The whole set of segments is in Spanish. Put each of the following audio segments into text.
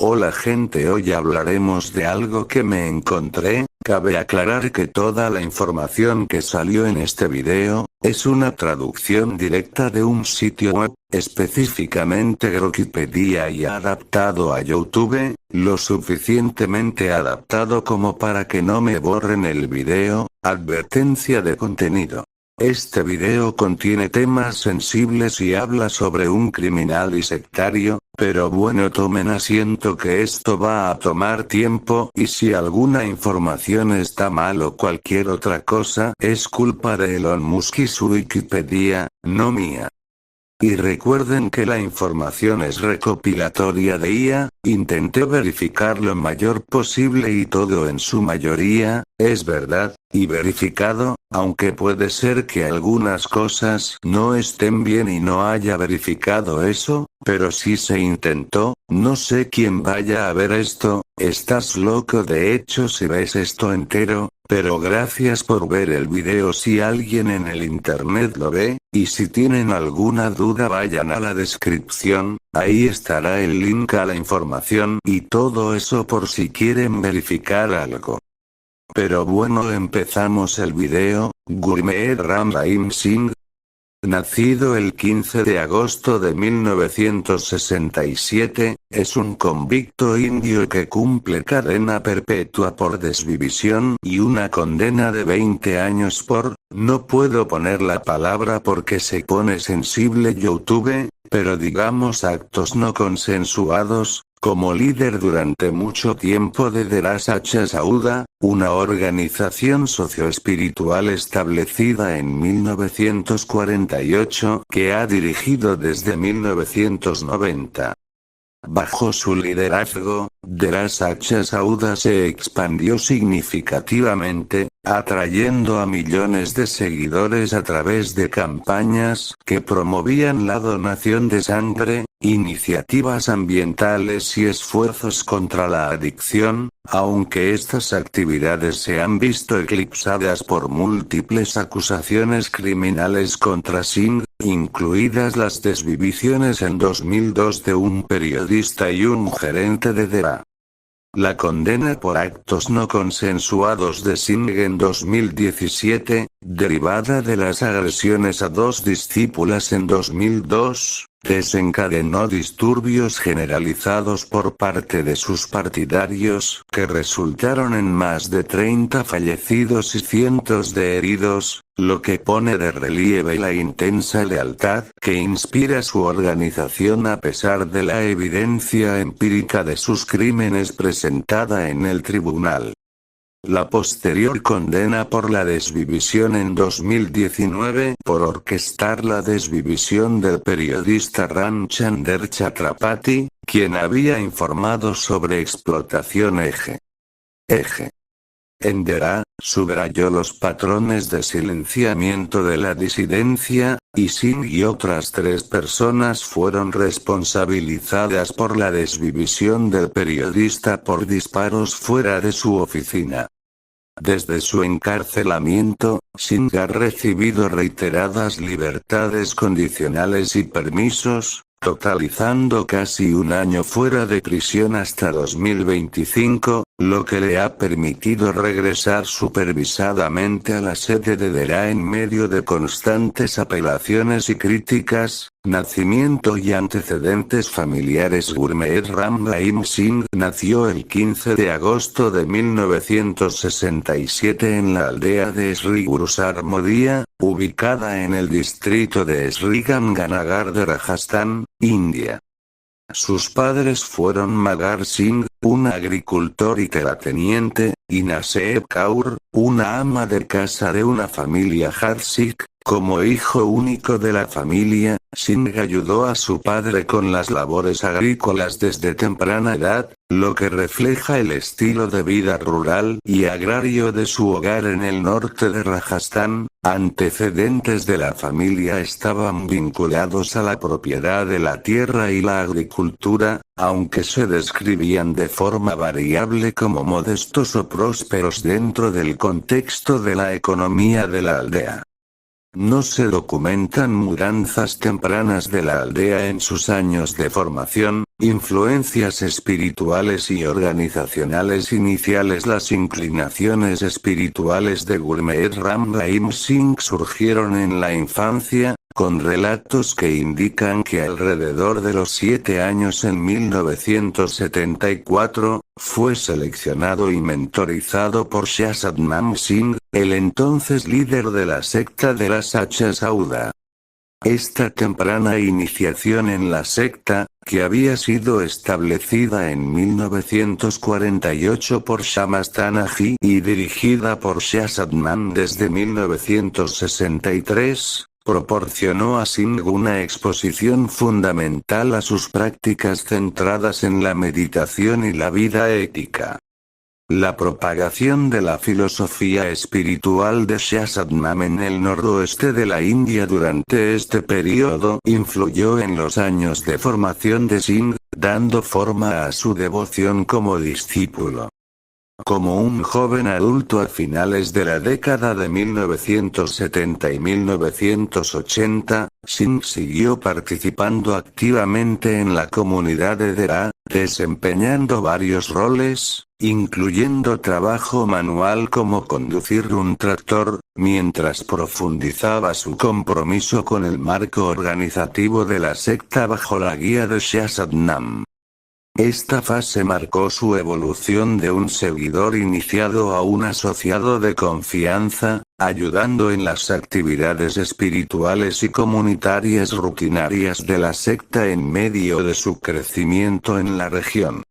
Hola gente, hoy hablaremos de algo que me encontré. Cabe aclarar que toda la información que salió en este video, es una traducción directa de un sitio web, específicamente Wikipedia, y adaptado a YouTube, lo suficientemente adaptado como para que no me borren el video. Advertencia de contenido. Este video contiene temas sensibles y habla sobre un criminal y sectario, pero bueno, tomen asiento que esto va a tomar tiempo, y si alguna información está mal o cualquier otra cosa, es culpa de Elon Musk y su Wikipedia, no mía. Y recuerden que la información es recopilatoria de IA, intenté verificar lo mayor posible y todo en su mayoría, es verdad, y verificado, aunque puede ser que algunas cosas no estén bien y no haya verificado eso, pero sí se intentó. No sé quién vaya a ver esto, estás loco de hecho si ves esto entero, pero gracias por ver el video si alguien en el internet lo ve, y si tienen alguna duda vayan a la descripción, ahí estará el link a la información y todo eso por si quieren verificar algo. Pero bueno, empezamos el video. Gurmeet Ram Rahim Singh, nacido el 15 de agosto de 1967, es un convicto indio que cumple cadena perpetua por desvivisión y una condena de 20 años por, no puedo poner la palabra porque se pone sensible YouTube, pero digamos actos no consensuados, como líder durante mucho tiempo de Dharashacha Sauda, una organización socioespiritual establecida en 1948 que ha dirigido desde 1990. Bajo su liderazgo, Dharashacha Sauda se expandió significativamente, atrayendo a millones de seguidores a través de campañas que promovían la donación de sangre, iniciativas ambientales y esfuerzos contra la adicción, aunque estas actividades se han visto eclipsadas por múltiples acusaciones criminales contra Singh, incluidas las desvivisiones en 2002 de un periodista y un gerente de DERA. La condena por actos no consensuados de Singh en 2017, derivada de las agresiones a dos discípulas en 2002, desencadenó disturbios generalizados por parte de sus partidarios, que resultaron en más de 30 fallecidos y cientos de heridos, lo que pone de relieve la intensa lealtad que inspira su organización a pesar de la evidencia empírica de sus crímenes presentada en el tribunal. La posterior condena por la desvivisión en 2019 por orquestar la desvivisión del periodista Ramchandar Chatrapati, quien había informado sobre explotación eje. En DERA, subrayó los patrones de silenciamiento de la disidencia, y Singh y otras 3 personas fueron responsabilizadas por la desvivisión del periodista por disparos fuera de su oficina. Desde su encarcelamiento, Singh ha recibido reiteradas libertades condicionales y permisos, totalizando casi un año fuera de prisión hasta 2025, lo que le ha permitido regresar supervisadamente a la sede de DERA en medio de constantes apelaciones y críticas. Nacimiento y antecedentes familiares. Gurmeet Ram Rahim Singh nació el 15 de agosto de 1967 en la aldea de Sri Guru Sarmodia, ubicada en el distrito de Sri Ganganagar de Rajasthan, India. Sus padres fueron Magar Singh, un agricultor y terrateniente, y Naseb Kaur, una ama de casa de una familia Jar Sikh. Como hijo único de la familia, Singh ayudó a su padre con las labores agrícolas desde temprana edad, lo que refleja el estilo de vida rural y agrario de su hogar en el norte de Rajasthan. Antecedentes de la familia estaban vinculados a la propiedad de la tierra y la agricultura, aunque se describían de forma variable como modestos o prósperos dentro del contexto de la economía de la aldea. No se documentan mudanzas tempranas de la aldea en sus años de formación, influencias espirituales y organizacionales iniciales. Las inclinaciones espirituales de Gurmeet Ram Rahim Singh surgieron en la infancia, con relatos que indican que alrededor de los 7 años en 1974, fue seleccionado y mentorizado por Shah Satnam Singh, el entonces líder de la secta de la Sacha Sauda. Esta temprana iniciación en la secta, que había sido establecida en 1948 por Shamastanaji y dirigida por Shah Satnam desde 1963, proporcionó a Singh una exposición fundamental a sus prácticas centradas en la meditación y la vida ética. La propagación de la filosofía espiritual de Shah Satnam en el noroeste de la India durante este periodo influyó en los años de formación de Singh, dando forma a su devoción como discípulo. Como un joven adulto a finales de la década de 1970 y 1980, Singh siguió participando activamente en la comunidad de Dera, desempeñando varios roles, incluyendo trabajo manual como conducir un tractor, mientras profundizaba su compromiso con el marco organizativo de la secta bajo la guía de Shah Satnam. Esta fase marcó su evolución de un seguidor iniciado a un asociado de confianza, ayudando en las actividades espirituales y comunitarias rutinarias de la secta en medio de su crecimiento en la región.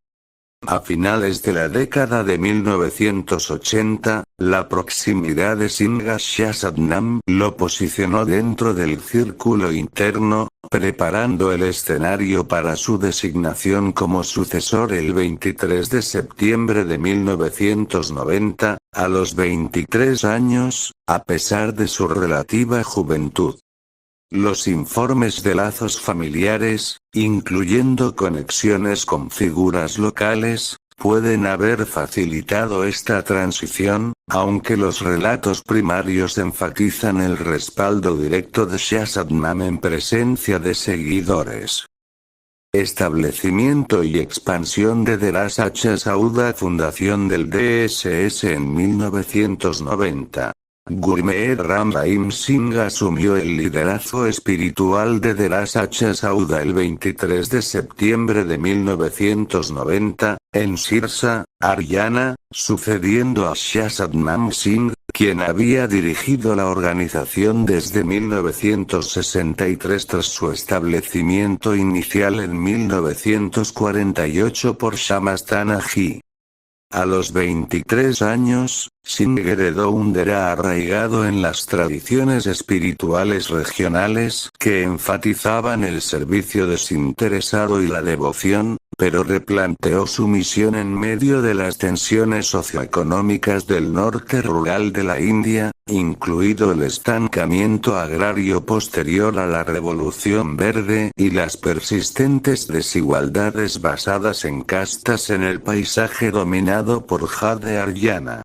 A finales de la década de 1980, la proximidad de Singh a Shah Satnam lo posicionó dentro del círculo interno, preparando el escenario para su designación como sucesor el 23 de septiembre de 1990, a los 23 años, a pesar de su relativa juventud. Los informes de lazos familiares, incluyendo conexiones con figuras locales, pueden haber facilitado esta transición, aunque los relatos primarios enfatizan el respaldo directo de Shah Satnam en presencia de seguidores. Establecimiento y expansión de Dera Sacha Sauda. Fundación del DSS en 1990. Gurmeet Ram Rahim Singh asumió el liderazgo espiritual de Dera Sacha Sauda el 23 de septiembre de 1990, en Sirsa, Haryana, sucediendo a Shah Satnam Singh, quien había dirigido la organización desde 1963 tras su establecimiento inicial en 1948 por Shamastanaji. A los 23 años, Singh heredó un Dera arraigado en las tradiciones espirituales regionales que enfatizaban el servicio desinteresado y la devoción, pero replanteó su misión en medio de las tensiones socioeconómicas del norte rural de la India, incluido el estancamiento agrario posterior a la Revolución Verde y las persistentes desigualdades basadas en castas en el paisaje dominado por Jade Haryana.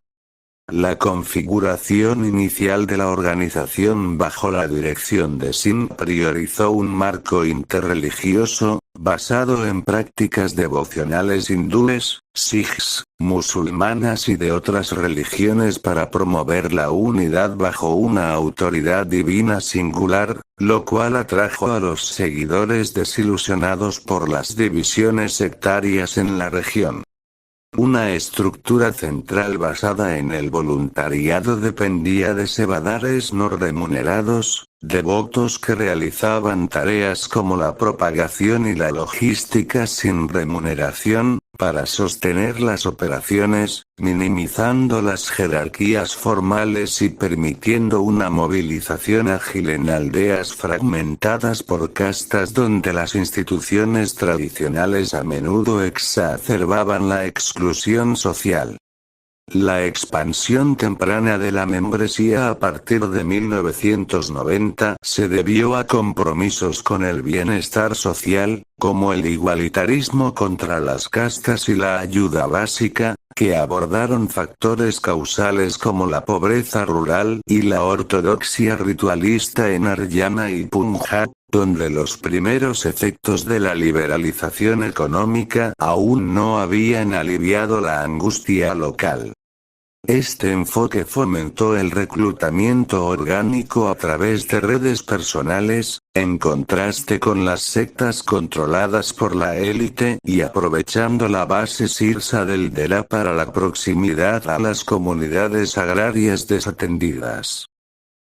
La configuración inicial de la organización bajo la dirección de Singh priorizó un marco interreligioso, basado en prácticas devocionales hindúes, sikhs, musulmanas y de otras religiones para promover la unidad bajo una autoridad divina singular, lo cual atrajo a los seguidores desilusionados por las divisiones sectarias en la región. Una estructura central basada en el voluntariado dependía de sevadares no remunerados, devotos que realizaban tareas como la propagación y la logística sin remuneración, para sostener las operaciones, minimizando las jerarquías formales y permitiendo una movilización ágil en aldeas fragmentadas por castas donde las instituciones tradicionales a menudo exacerbaban la exclusión social. La expansión temprana de la membresía a partir de 1990 se debió a compromisos con el bienestar social, como el igualitarismo contra las castas y la ayuda básica, que abordaron factores causales como la pobreza rural y la ortodoxia ritualista en Haryana y Punjab, donde los primeros efectos de la liberalización económica aún no habían aliviado la angustia local. Este enfoque fomentó el reclutamiento orgánico a través de redes personales, en contraste con las sectas controladas por la élite y aprovechando la base sirsa del DERA para la proximidad a las comunidades agrarias desatendidas.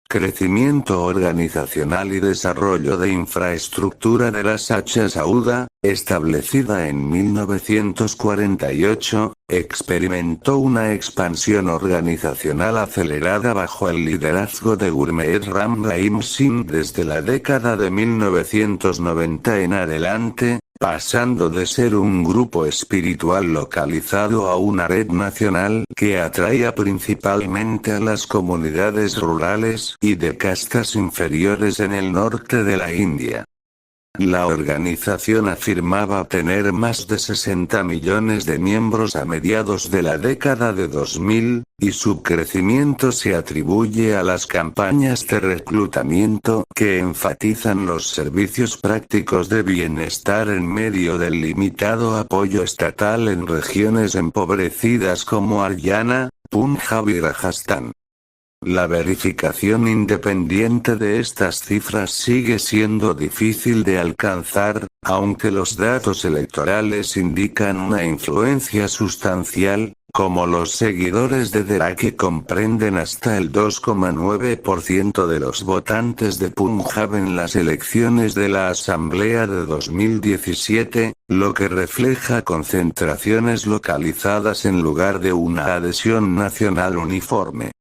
Crecimiento organizacional y desarrollo de infraestructura de la Sacha Sauda, establecida en 1948, experimentó una expansión organizacional acelerada bajo el liderazgo de Gurmeet Ram Rahim Singh desde la década de 1990 en adelante, pasando de ser un grupo espiritual localizado a una red nacional que atraía principalmente a las comunidades rurales y de castas inferiores en el norte de la India. La organización afirmaba tener más de 60 millones de miembros a mediados de la década de 2000, y su crecimiento se atribuye a las campañas de reclutamiento que enfatizan los servicios prácticos de bienestar en medio del limitado apoyo estatal en regiones empobrecidas como Haryana, Punjab y Rajasthan. La verificación independiente de estas cifras sigue siendo difícil de alcanzar, aunque los datos electorales indican una influencia sustancial, como los seguidores de DERA que comprenden hasta el 2,9% de los votantes de Punjab en las elecciones de la Asamblea de 2017, lo que refleja concentraciones localizadas en lugar de una adhesión nacional uniforme.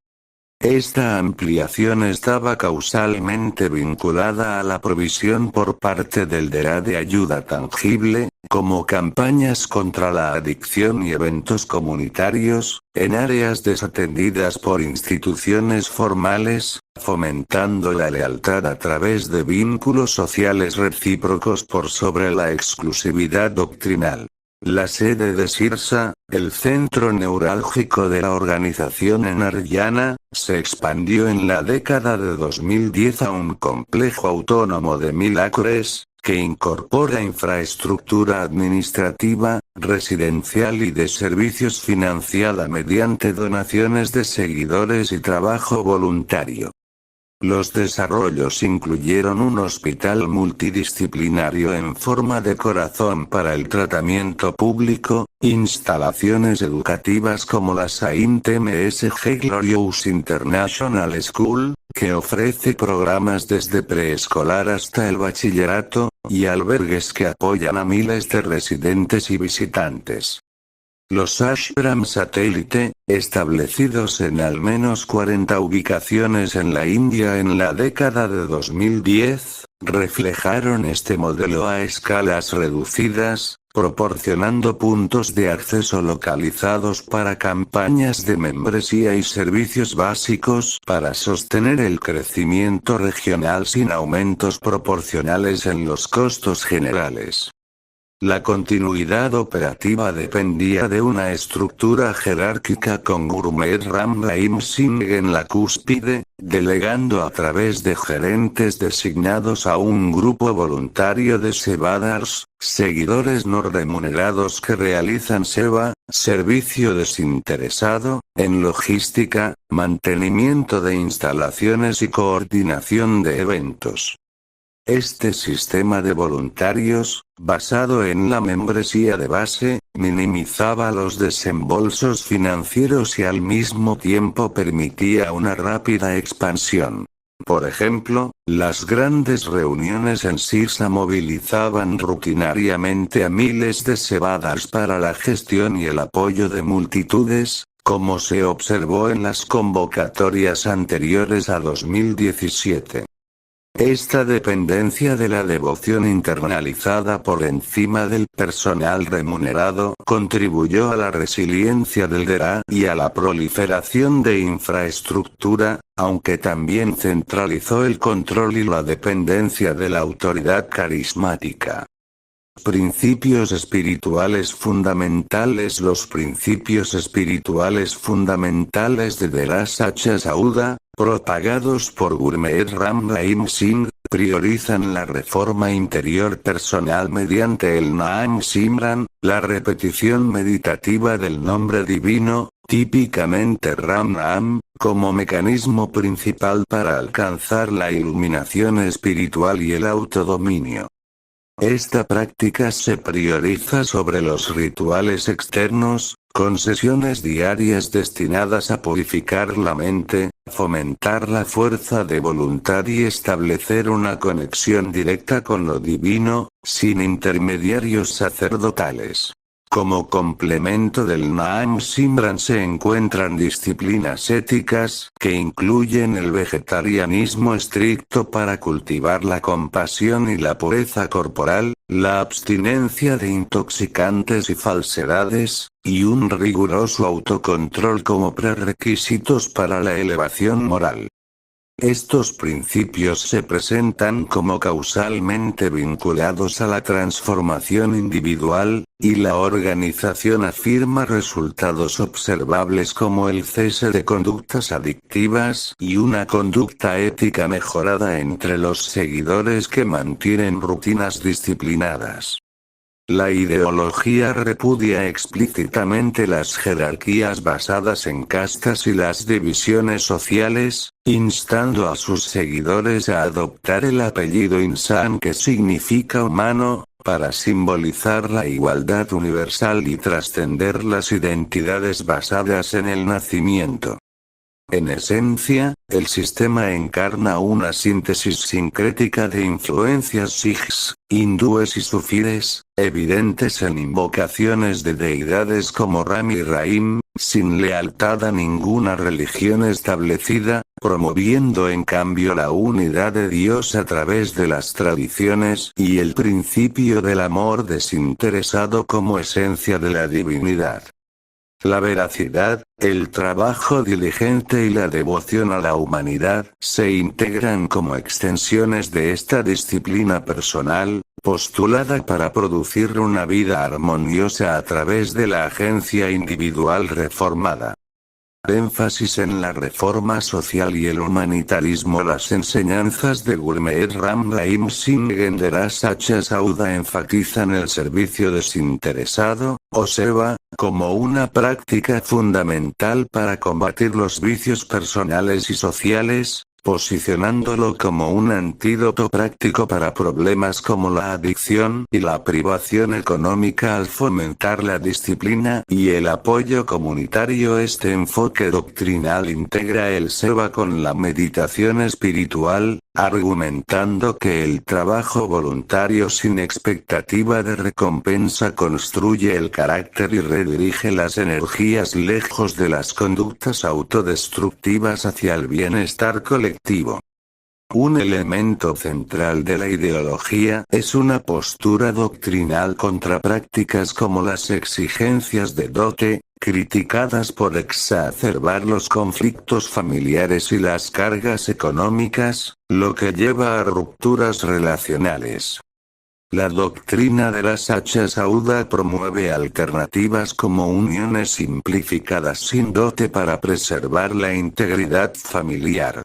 Esta ampliación estaba causalmente vinculada a la provisión por parte del DERA de ayuda tangible, como campañas contra la adicción y eventos comunitarios, en áreas desatendidas por instituciones formales, fomentando la lealtad a través de vínculos sociales recíprocos por sobre la exclusividad doctrinal. La sede de Sirsa, el centro neurálgico de la organización en Haryana, se expandió en la década de 2010 a un complejo autónomo de 1000 acres, que incorpora infraestructura administrativa, residencial y de servicios financiada mediante donaciones de seguidores y trabajo voluntario. Los desarrollos incluyeron un hospital multidisciplinario en forma de corazón para el tratamiento público, instalaciones educativas como la Saint MSG Glorious International School, que ofrece programas desde preescolar hasta el bachillerato, y albergues que apoyan a miles de residentes y visitantes. Los ashrams satélite, establecidos en al menos 40 ubicaciones en la India en la década de 2010, reflejaron este modelo a escalas reducidas, proporcionando puntos de acceso localizados para campañas de membresía y servicios básicos para sostener el crecimiento regional sin aumentos proporcionales en los costos generales. La continuidad operativa dependía de una estructura jerárquica con Gurmeet Ram Rahim Singh en la cúspide, delegando a través de gerentes designados a un grupo voluntario de sevadars, seguidores no remunerados que realizan seva, servicio desinteresado, en logística, mantenimiento de instalaciones y coordinación de eventos. Este sistema de voluntarios, basado en la membresía de base, minimizaba los desembolsos financieros y al mismo tiempo permitía una rápida expansión. Por ejemplo, las grandes reuniones en Sirsa movilizaban rutinariamente a miles de sevadars para la gestión y el apoyo de multitudes, como se observó en las convocatorias anteriores a 2017. Esta dependencia de la devoción internalizada por encima del personal remunerado contribuyó a la resiliencia del DERA y a la proliferación de infraestructura, aunque también centralizó el control y la dependencia de la autoridad carismática. Principios espirituales fundamentales. Los principios espirituales fundamentales de Dera Sacha Sauda, propagados por Gurmeet Ram Rahim Singh, priorizan la reforma interior personal mediante el Naam Simran, la repetición meditativa del nombre divino, típicamente Ram Naam, como mecanismo principal para alcanzar la iluminación espiritual y el autodominio. Esta práctica se prioriza sobre los rituales externos, con sesiones diarias destinadas a purificar la mente, fomentar la fuerza de voluntad y establecer una conexión directa con lo divino, sin intermediarios sacerdotales. Como complemento del Naam Simran se encuentran disciplinas éticas que incluyen el vegetarianismo estricto para cultivar la compasión y la pureza corporal, la abstinencia de intoxicantes y falsedades, y un riguroso autocontrol como prerequisitos para la elevación moral. Estos principios se presentan como causalmente vinculados a la transformación individual, y la organización afirma resultados observables como el cese de conductas adictivas y una conducta ética mejorada entre los seguidores que mantienen rutinas disciplinadas. La ideología repudia explícitamente las jerarquías basadas en castas y las divisiones sociales, instando a sus seguidores a adoptar el apellido Insan, que significa humano, para simbolizar la igualdad universal y trascender las identidades basadas en el nacimiento. En esencia, el sistema encarna una síntesis sincrética de influencias sikhs, hindúes y sufíes, evidentes en invocaciones de deidades como Ram y Rahim, sin lealtad a ninguna religión establecida, promoviendo en cambio la unidad de Dios a través de las tradiciones y el principio del amor desinteresado como esencia de la divinidad. La veracidad, el trabajo diligente y la devoción a la humanidad se integran como extensiones de esta disciplina personal, postulada para producir una vida armoniosa a través de la agencia individual reformada. Énfasis en la reforma social y el humanitarismo. Las enseñanzas de Gurmeet Ram Rahim Singh en Dera Sacha Sauda enfatizan el servicio desinteresado, o seva, como una práctica fundamental para combatir los vicios personales y sociales, posicionándolo como un antídoto práctico para problemas como la adicción y la privación económica al fomentar la disciplina y el apoyo comunitario. Este enfoque doctrinal integra el seva con la meditación espiritual, argumentando que el trabajo voluntario sin expectativa de recompensa construye el carácter y redirige las energías lejos de las conductas autodestructivas hacia el bienestar colectivo. Un elemento central de la ideología es una postura doctrinal contra prácticas como las exigencias de dote, criticadas por exacerbar los conflictos familiares y las cargas económicas, lo que lleva a rupturas relacionales. La doctrina de la Sacha Sauda promueve alternativas como uniones simplificadas sin dote para preservar la integridad familiar.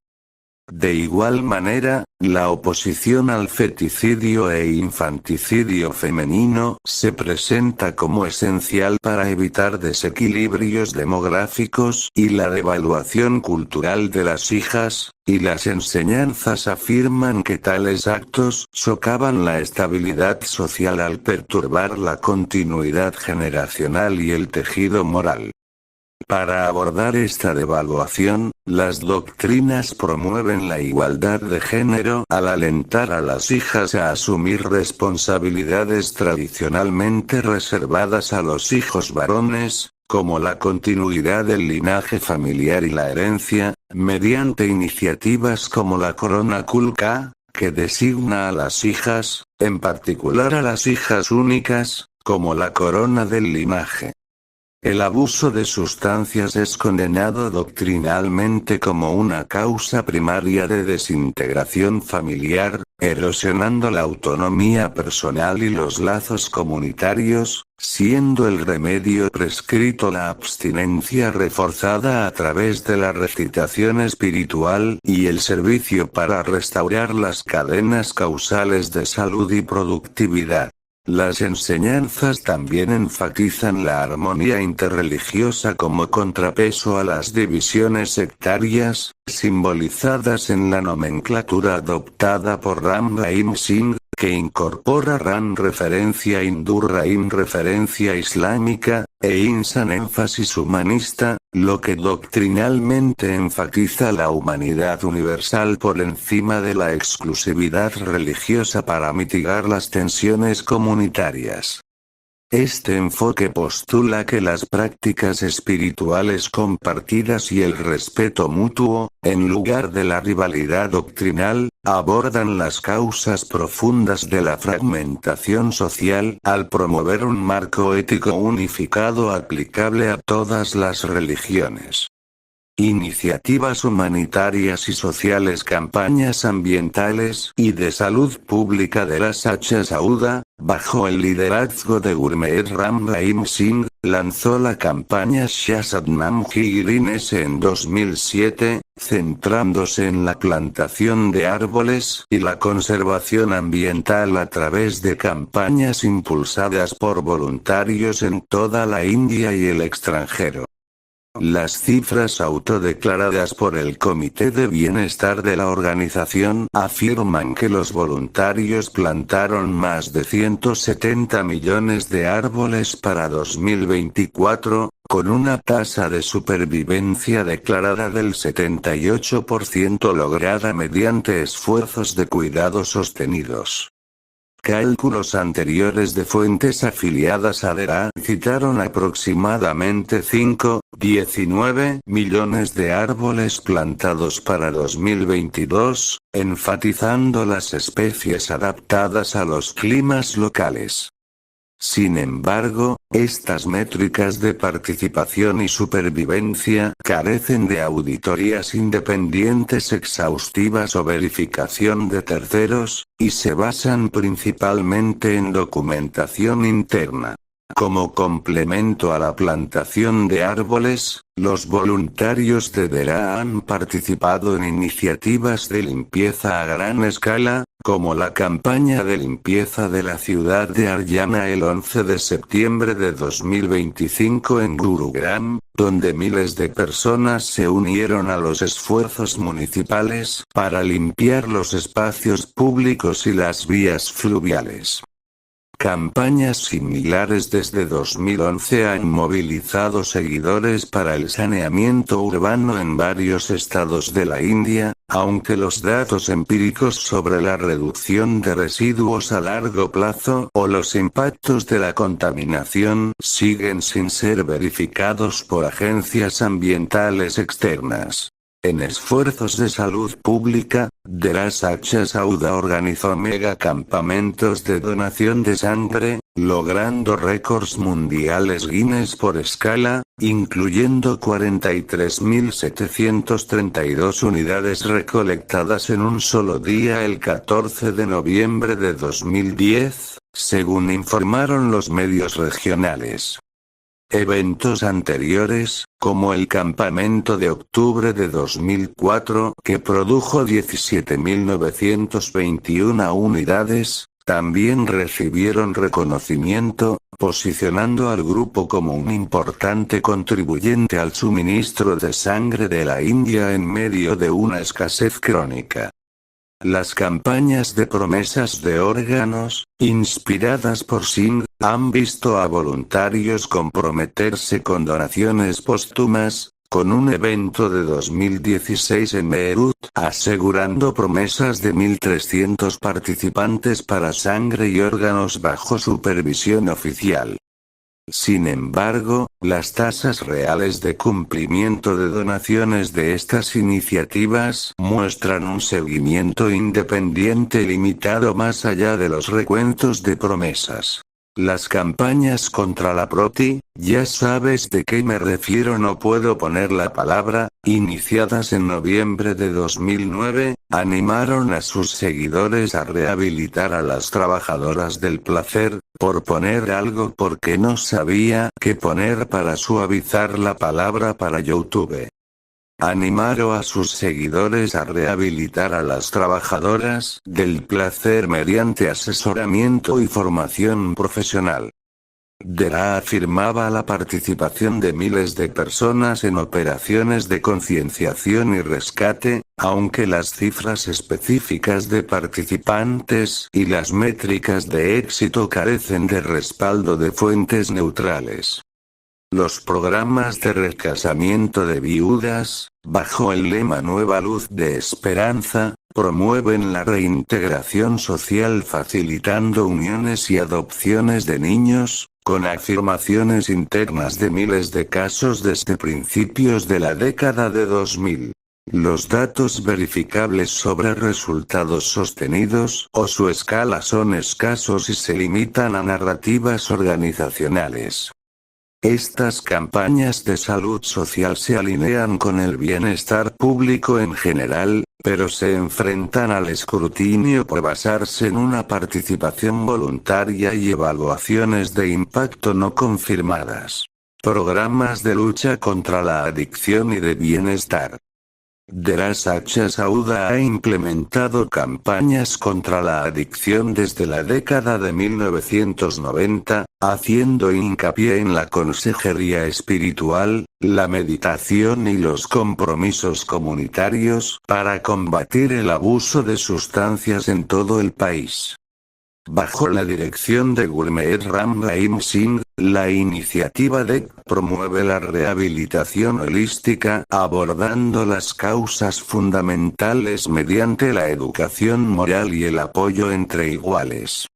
De igual manera, la oposición al feticidio e infanticidio femenino se presenta como esencial para evitar desequilibrios demográficos y la devaluación cultural de las hijas, y las enseñanzas afirman que tales actos socavan la estabilidad social al perturbar la continuidad generacional y el tejido moral. Para abordar esta devaluación, las doctrinas promueven la igualdad de género al alentar a las hijas a asumir responsabilidades tradicionalmente reservadas a los hijos varones, como la continuidad del linaje familiar y la herencia, mediante iniciativas como la Corona Kulka, que designa a las hijas, en particular a las hijas únicas, como la corona del linaje. El abuso de sustancias es condenado doctrinalmente como una causa primaria de desintegración familiar, erosionando la autonomía personal y los lazos comunitarios, siendo el remedio prescrito la abstinencia reforzada a través de la recitación espiritual y el servicio para restaurar las cadenas causales de salud y productividad. Las enseñanzas también enfatizan la armonía interreligiosa como contrapeso a las divisiones sectarias, simbolizadas en la nomenclatura adoptada por Ram Rahim Singh, que incorpora Ram referencia hindú, Rahim referencia islámica, e Insan énfasis humanista, lo que doctrinalmente enfatiza la humanidad universal por encima de la exclusividad religiosa para mitigar las tensiones comunitarias. Este enfoque postula que las prácticas espirituales compartidas y el respeto mutuo, en lugar de la rivalidad doctrinal, abordan las causas profundas de la fragmentación social al promover un marco ético unificado aplicable a todas las religiones. Iniciativas humanitarias y sociales, campañas ambientales y de salud pública de la Sacha Sauda, bajo el liderazgo de Gurmeet Ram Rahim Singh, lanzó la campaña Shahsadnam Ki Greens en 2007, centrándose en la plantación de árboles y la conservación ambiental a través de campañas impulsadas por voluntarios en toda la India y el extranjero. Las cifras autodeclaradas por el Comité de Bienestar de la organización afirman que los voluntarios plantaron más de 170 millones de árboles para 2024, con una tasa de supervivencia declarada del 78% lograda mediante esfuerzos de cuidado sostenidos. Cálculos anteriores de fuentes afiliadas a DERA citaron aproximadamente 5,19 millones de árboles plantados para 2022, enfatizando las especies adaptadas a los climas locales. Sin embargo, estas métricas de participación y supervivencia carecen de auditorías independientes exhaustivas o verificación de terceros, y se basan principalmente en documentación interna. Como complemento a la plantación de árboles, los voluntarios de DERA han participado en iniciativas de limpieza a gran escala, como la campaña de limpieza de la ciudad de Haryana el 11 de septiembre de 2025 en Gurugram, donde miles de personas se unieron a los esfuerzos municipales para limpiar los espacios públicos y las vías fluviales. Campañas similares desde 2011 han movilizado seguidores para el saneamiento urbano en varios estados de la India, aunque los datos empíricos sobre la reducción de residuos a largo plazo o los impactos de la contaminación siguen sin ser verificados por agencias ambientales externas. En esfuerzos de salud pública, DERA Sacha Sauda organizó megacampamentos de donación de sangre, logrando récords mundiales Guinness por escala, incluyendo 43.732 unidades recolectadas en un solo día el 14 de noviembre de 2010, según informaron los medios regionales. Eventos anteriores, como el campamento de octubre de 2004, que produjo 17.921 unidades, también recibieron reconocimiento, posicionando al grupo como un importante contribuyente al suministro de sangre de la India en medio de una escasez crónica. Las campañas de promesas de órganos, inspiradas por Singh, han visto a voluntarios comprometerse con donaciones póstumas, con un evento de 2016 en Meerut, asegurando promesas de 1.300 participantes para sangre y órganos bajo supervisión oficial. Sin embargo, las tasas reales de cumplimiento de donaciones de estas iniciativas muestran un seguimiento independiente limitado más allá de los recuentos de promesas. Las campañas contra la Proti, ya sabes de qué me refiero, no puedo poner la palabra, iniciadas en noviembre de 2009, animaron a sus seguidores a rehabilitar a las trabajadoras del placer, por poner algo porque no sabía qué poner para suavizar la palabra para YouTube. Animaron a sus seguidores a rehabilitar a las trabajadoras del placer mediante asesoramiento y formación profesional. DERA afirmaba la participación de miles de personas en operaciones de concienciación y rescate, aunque las cifras específicas de participantes y las métricas de éxito carecen de respaldo de fuentes neutrales. Los programas de recasamiento de viudas, bajo el lema Nueva Luz de Esperanza, promueven la reintegración social facilitando uniones y adopciones de niños, con afirmaciones internas de miles de casos desde principios de la década de 2000. Los datos verificables sobre resultados sostenidos o su escala son escasos y se limitan a narrativas organizacionales. Estas campañas de salud social se alinean con el bienestar público en general, pero se enfrentan al escrutinio por basarse en una participación voluntaria y evaluaciones de impacto no confirmadas. Programas de lucha contra la adicción y de bienestar. DERA Sacha Sauda ha implementado campañas contra la adicción desde la década de 1990, haciendo hincapié en la consejería espiritual, la meditación y los compromisos comunitarios para combatir el abuso de sustancias en todo el país. Bajo la dirección de Gurmeet Ram Rahim Singh, la iniciativa DEC promueve la rehabilitación holística abordando las causas fundamentales mediante la educación moral y el apoyo entre iguales.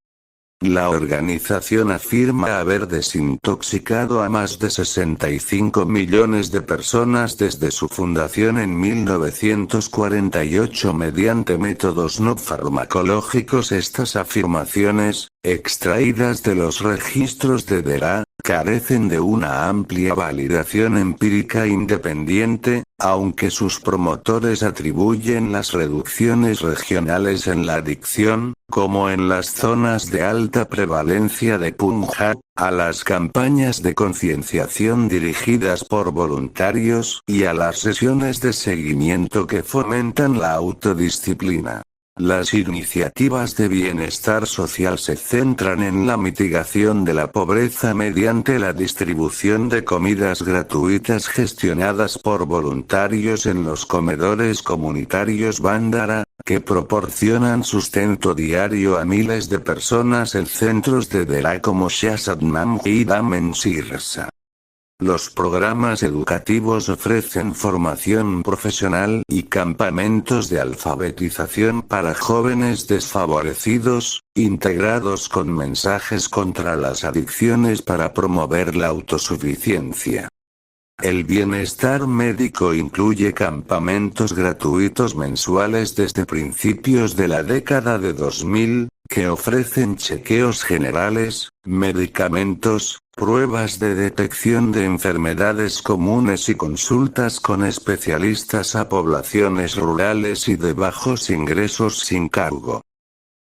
La organización afirma haber desintoxicado a más de 65 millones de personas desde su fundación en 1948 mediante métodos no farmacológicos. Estas afirmaciones, extraídas de los registros de DERA, carecen de una amplia validación empírica independiente, aunque sus promotores atribuyen las reducciones regionales en la adicción, como en las zonas de alta prevalencia de Punjab, a las campañas de concienciación dirigidas por voluntarios y a las sesiones de seguimiento que fomentan la autodisciplina. Las iniciativas de bienestar social se centran en la mitigación de la pobreza mediante la distribución de comidas gratuitas gestionadas por voluntarios en los comedores comunitarios Bandara, que proporcionan sustento diario a miles de personas en centros de DERA como Shasadnam y Damen Sirsa. Los programas educativos ofrecen formación profesional y campamentos de alfabetización para jóvenes desfavorecidos, integrados con mensajes contra las adicciones para promover la autosuficiencia. El bienestar médico incluye campamentos gratuitos mensuales desde principios de la década de 2000, que ofrecen chequeos generales, medicamentos, pruebas de detección de enfermedades comunes y consultas con especialistas a poblaciones rurales y de bajos ingresos sin cargo.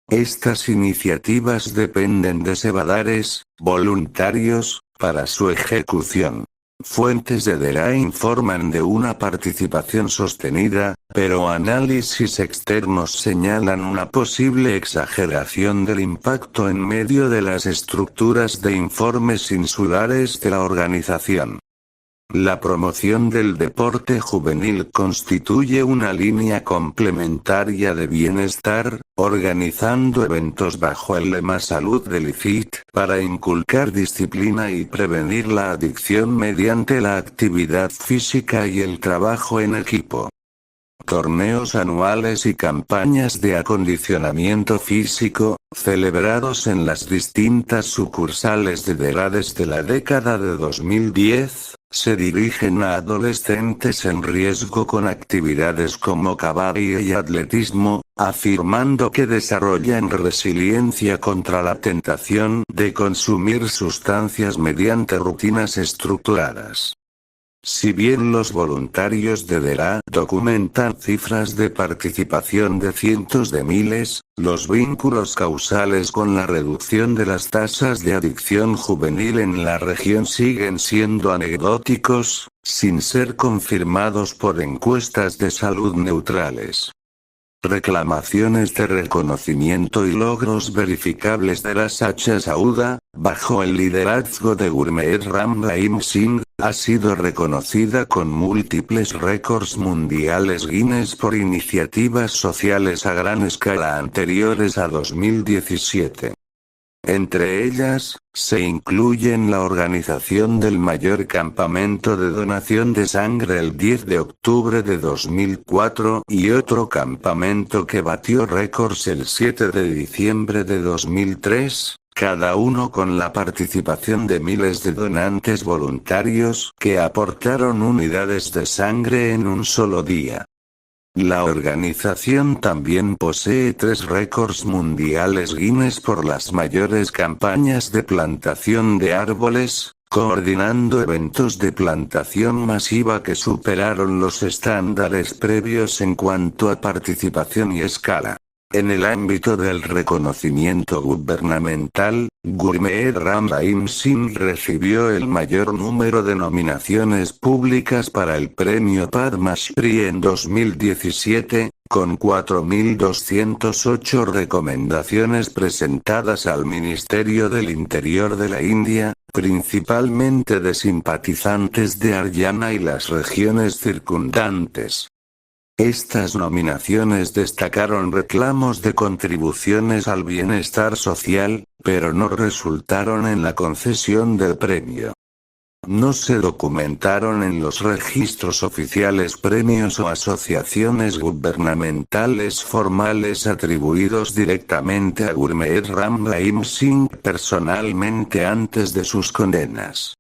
Estas iniciativas dependen de sebadares, voluntarios, para su ejecución. Fuentes de DERA informan de una participación sostenida, pero análisis externos señalan una posible exageración del impacto en medio de las estructuras de informes insulares de la organización. La promoción del deporte juvenil constituye una línea complementaria de bienestar, organizando eventos bajo el lema Salud del IFIT, para inculcar disciplina y prevenir la adicción mediante la actividad física y el trabajo en equipo. Torneos anuales y campañas de acondicionamiento físico, celebrados en las distintas sucursales de DERA desde la década de 2010, Se dirigen a adolescentes en riesgo con actividades como cabaret y atletismo, afirmando que desarrollan resiliencia contra la tentación de consumir sustancias mediante rutinas estructuradas. Si bien los voluntarios de DERA documentan cifras de participación de cientos de miles, los vínculos causales con la reducción de las tasas de adicción juvenil en la región siguen siendo anecdóticos, sin ser confirmados por encuestas de salud neutrales. Reclamaciones de reconocimiento y verificables de la Sacha Sauda, bajo el liderazgo de Gurmeet Ram Rahim Singh, ha sido reconocida con múltiples récords mundiales Guinness por iniciativas sociales a gran escala anteriores a 2017. Entre ellas, se incluyen la organización del mayor campamento de donación de sangre el 10 de octubre de 2004 y otro campamento que batió récords el 7 de diciembre de 2003, cada uno con la participación de miles de donantes voluntarios que aportaron unidades de sangre en un solo día. La organización también posee 3 récords mundiales Guinness por las mayores campañas de plantación de árboles, coordinando eventos de plantación masiva que superaron los estándares previos en cuanto a participación y escala. En el ámbito del reconocimiento gubernamental, Gurmeet Ram Rahim Singh recibió el mayor número de nominaciones públicas para el premio Padma Shri en 2017, con 4.208 recomendaciones presentadas al Ministerio del Interior de la India, principalmente de simpatizantes de Haryana y las regiones circundantes. Estas nominaciones destacaron reclamos de contribuciones al bienestar social, pero no resultaron en la concesión del premio. No se documentaron en los registros oficiales premios o asociaciones gubernamentales formales atribuidos directamente a Gurmeet Ram Rahim Singh personalmente antes de sus condenas.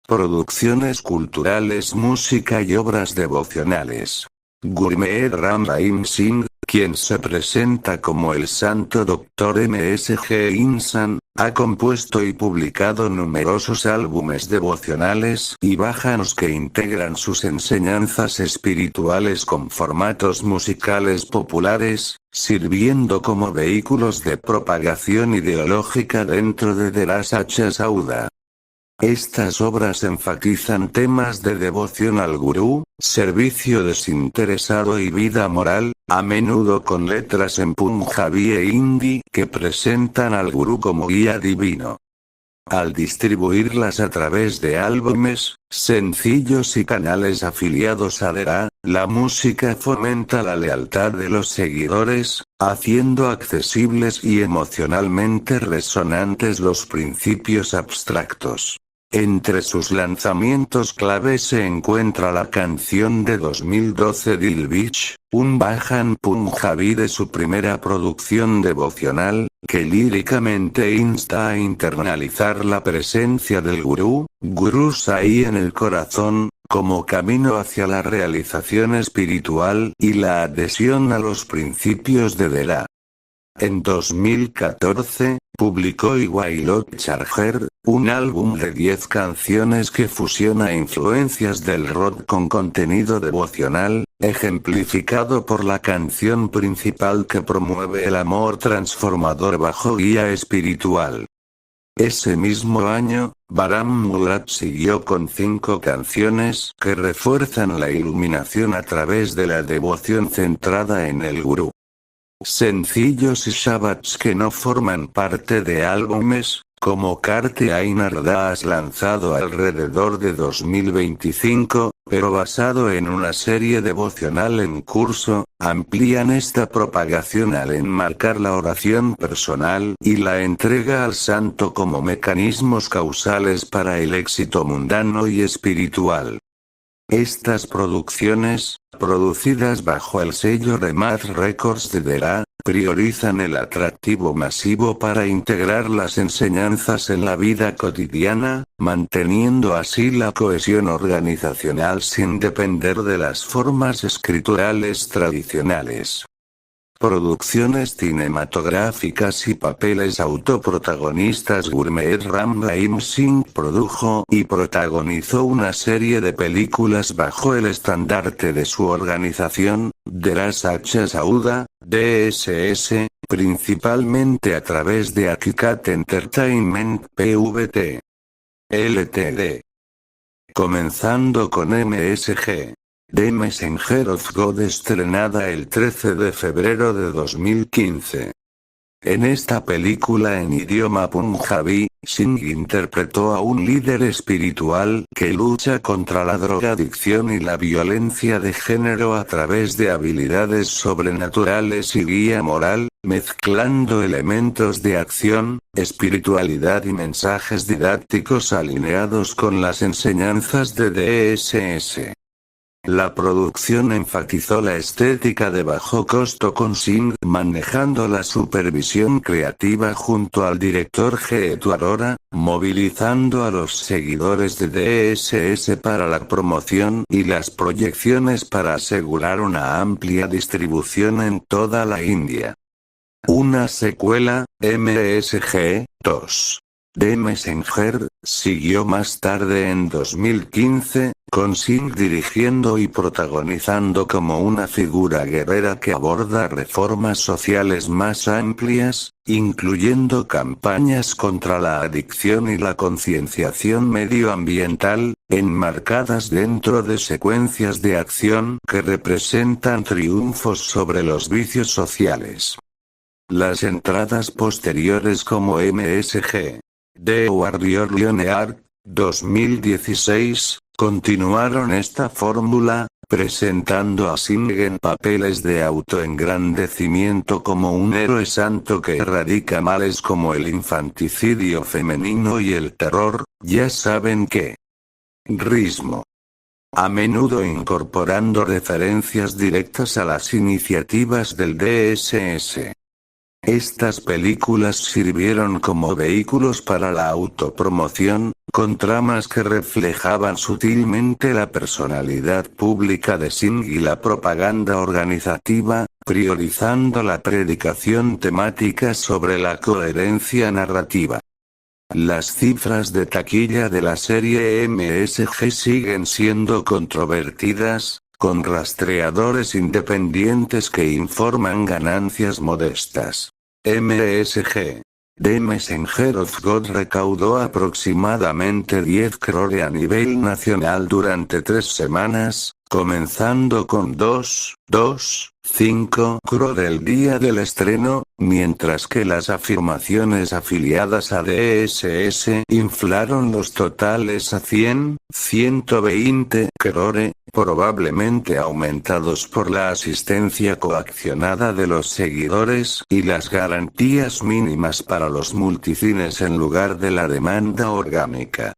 Producciones culturales, música y obras devocionales. Gurmeet Ram Rahim Singh, quien se presenta como el Santo Doctor MSG Insan, ha compuesto y publicado numerosos álbumes devocionales y bhajanas que integran sus enseñanzas espirituales con formatos musicales populares, sirviendo como vehículos de propagación ideológica dentro de DERA Sacha Sauda. Estas obras enfatizan temas de devoción al gurú, servicio desinteresado y vida moral, a menudo con letras en punjabi e hindi que presentan al gurú como guía divino. Al distribuirlas a través de álbumes, sencillos y canales afiliados a DERA, la música fomenta la lealtad de los seguidores, haciendo accesibles y emocionalmente resonantes los principios abstractos. Entre sus lanzamientos clave se encuentra la canción de 2012 Dil Vich, un bhajan punjabi de su primera producción devocional, que líricamente insta a internalizar la presencia del gurú, Guru Sai en el corazón, como camino hacia la realización espiritual y la adhesión a los principios de DERA. En 2014, publicó Iwailot Charger, un álbum de 10 canciones que fusiona influencias del rock con contenido devocional, ejemplificado por la canción principal que promueve el amor transformador bajo guía espiritual. Ese mismo año, Baram Mulat siguió con 5 canciones que refuerzan la iluminación a través de la devoción centrada en el gurú. Sencillos y shabbats que no forman parte de álbumes, como Karte Ain Ardaas lanzado alrededor de 2025, pero basado en una serie devocional en curso, amplían esta propagación al enmarcar la oración personal y la entrega al santo como mecanismos causales para el éxito mundano y espiritual. Estas producciones, producidas bajo el sello Remath Records de DERA, priorizan el atractivo masivo para integrar las enseñanzas en la vida cotidiana, manteniendo así la cohesión organizacional sin depender de las formas escriturales tradicionales. Producciones cinematográficas y papeles autoprotagonistas. Gurmeet Ram Rahim Singh produjo y protagonizó una serie de películas bajo el estandarte de su organización, Dera Satcha Sauda, DSS, principalmente a través de Hakikat Entertainment Pvt. Ltd. Comenzando con MSG. The Messenger of God, estrenada el 13 de febrero de 2015. En esta película en idioma punjabi, Singh interpretó a un líder espiritual que lucha contra la drogadicción y la violencia de género a través de habilidades sobrenaturales y guía moral, mezclando elementos de acción, espiritualidad y mensajes didácticos alineados con las enseñanzas de DSS. La producción enfatizó la estética de bajo costo con Singh manejando la supervisión creativa junto al director Geetu Arora, movilizando a los seguidores de DSS para la promoción y las proyecciones para asegurar una amplia distribución en toda la India. Una secuela, MSG 2. The Messenger, siguió más tarde en 2015, con Singh dirigiendo y protagonizando como una figura guerrera que aborda reformas sociales más amplias, incluyendo campañas contra la adicción y la concienciación medioambiental, enmarcadas dentro de secuencias de acción que representan triunfos sobre los vicios sociales. Las entradas posteriores como MSG. The Warrior Lioneart, 2016, continuaron esta fórmula, presentando a Singh en papeles de autoengrandecimiento como un héroe santo que erradica males como el infanticidio femenino y el terror, ya saben qué. Ritmo. A menudo incorporando referencias directas a las iniciativas del DSS. Estas películas sirvieron como vehículos para la autopromoción, con tramas que reflejaban sutilmente la personalidad pública de Singh y la propaganda organizativa, priorizando la predicación temática sobre la coherencia narrativa. Las cifras de taquilla de la serie MSG siguen siendo controvertidas, con rastreadores independientes que informan ganancias modestas. MSG. The Messenger of God recaudó aproximadamente 10 crore a nivel nacional durante 3 semanas, comenzando con 2,5 crore el día del estreno, mientras que las afirmaciones afiliadas a DSS inflaron los totales a 120 crore, probablemente aumentados por la asistencia coaccionada de los seguidores y las garantías mínimas para los multicines en lugar de la demanda orgánica.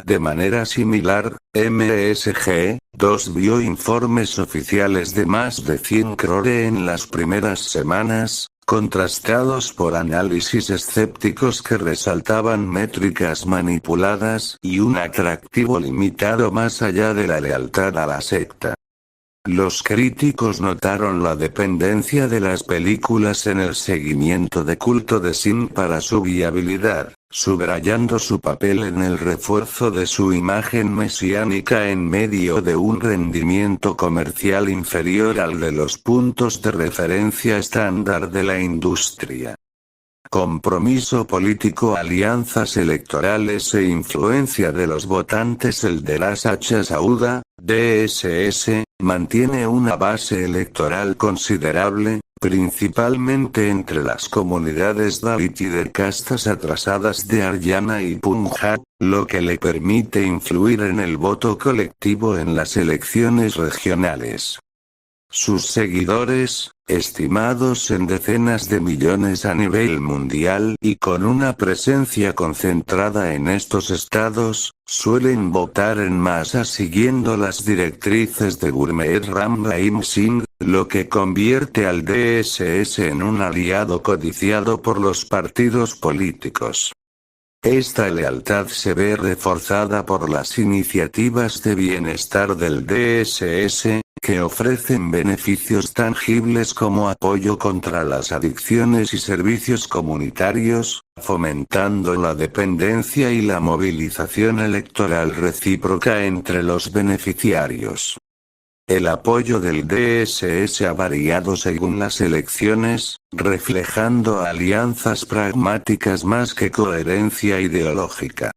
De manera similar, MSG 2 vio informes oficiales de más de 100 crore en las primeras semanas, contrastados por análisis escépticos que resaltaban métricas manipuladas y un atractivo limitado más allá de la lealtad a la secta. Los críticos notaron la dependencia de las películas en el seguimiento de culto de Singh para su viabilidad, subrayando su papel en el refuerzo de su imagen mesiánica en medio de un rendimiento comercial inferior al de los puntos de referencia estándar de la industria. Compromiso político, alianzas electorales e influencia de los votantes. El de la Satcha Sauda, DSS, mantiene una base electoral considerable, principalmente entre las comunidades Dalit y de castas atrasadas de Haryana y Punjab, lo que le permite influir en el voto colectivo en las elecciones regionales. Sus seguidores, estimados en decenas de millones a nivel mundial y con una presencia concentrada en estos estados, suelen votar en masa siguiendo las directrices de Gurmeet Ram Rahim Singh, lo que convierte al DSS en un aliado codiciado por los partidos políticos. Esta lealtad se ve reforzada por las iniciativas de bienestar del DSS, que ofrecen beneficios tangibles como apoyo contra las adicciones y servicios comunitarios, fomentando la dependencia y la movilización electoral recíproca entre los beneficiarios. El apoyo del DSS ha variado según las elecciones, reflejando alianzas pragmáticas más que coherencia ideológica.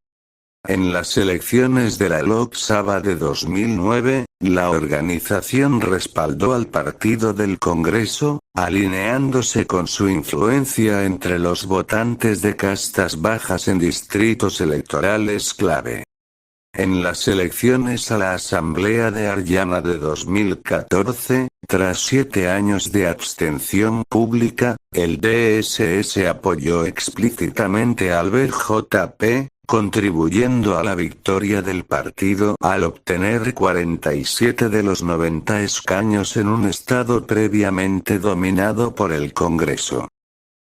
En las elecciones de la Lok Sabha de 2009, la organización respaldó al Partido del Congreso, alineándose con su influencia entre los votantes de castas bajas en distritos electorales clave. En las elecciones a la Asamblea de Haryana de 2014, tras 7 años de abstención pública, el DSS apoyó explícitamente al BJP, contribuyendo a la victoria del partido al obtener 47 de los 90 escaños en un estado previamente dominado por el Congreso.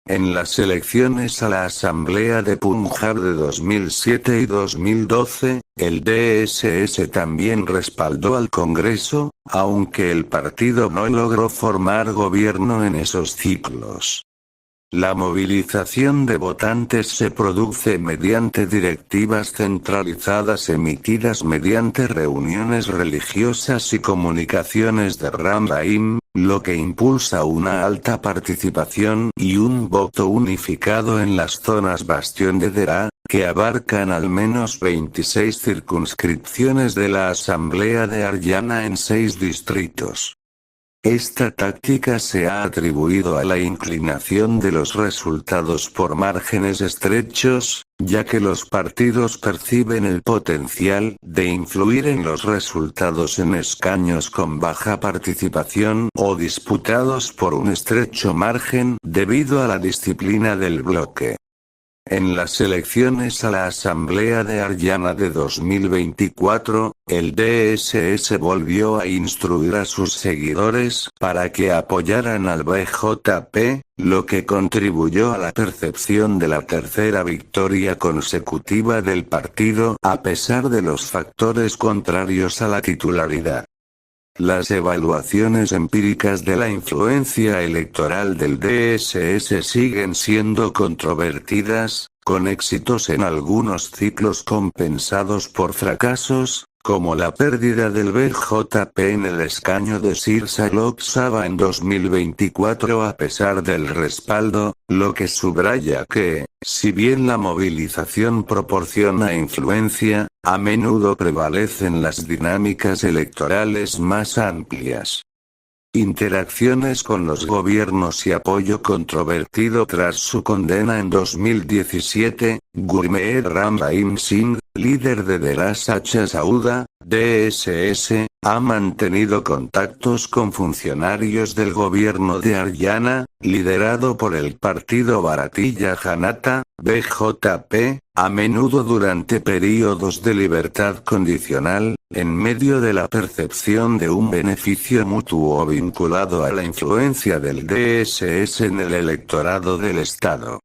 En las elecciones a la Asamblea de Punjab de 2007 y 2012, el DSS también respaldó al Congreso, aunque el partido no logró formar gobierno en esos ciclos. La movilización de votantes se produce mediante directivas centralizadas emitidas mediante reuniones religiosas y comunicaciones de Ram Rahim, lo que impulsa una alta participación y un voto unificado en las zonas bastión de Dera, que abarcan al menos 26 circunscripciones de la Asamblea de Haryana en 6 distritos. Esta táctica se ha atribuido a la inclinación de los resultados por márgenes estrechos, ya que los partidos perciben el potencial de influir en los resultados en escaños con baja participación o disputados por un estrecho margen debido a la disciplina del bloque. En las elecciones a la Asamblea de Haryana de 2024, el DSS volvió a instruir a sus seguidores para que apoyaran al BJP, lo que contribuyó a la percepción de la tercera victoria consecutiva del partido a pesar de los factores contrarios a la titularidad. Las evaluaciones empíricas de la influencia electoral del DSS siguen siendo controvertidas, con éxitos en algunos ciclos compensados por fracasos, como la pérdida del BJP en el escaño de Sirsa Lok Sabha en 2024 a pesar del respaldo, lo que subraya que, si bien la movilización proporciona influencia, a menudo prevalecen las dinámicas electorales más amplias. Interacciones con los gobiernos y apoyo controvertido tras su condena en 2017, Gurmeet Ram Rahim Singh, líder de Dera Sacha Sauda, DSS, ha mantenido contactos con funcionarios del gobierno de Haryana, liderado por el partido Bharatiya Janata, BJP, a menudo durante períodos de libertad condicional, en medio de la percepción de un beneficio mutuo vinculado a la influencia del DSS en el electorado del Estado.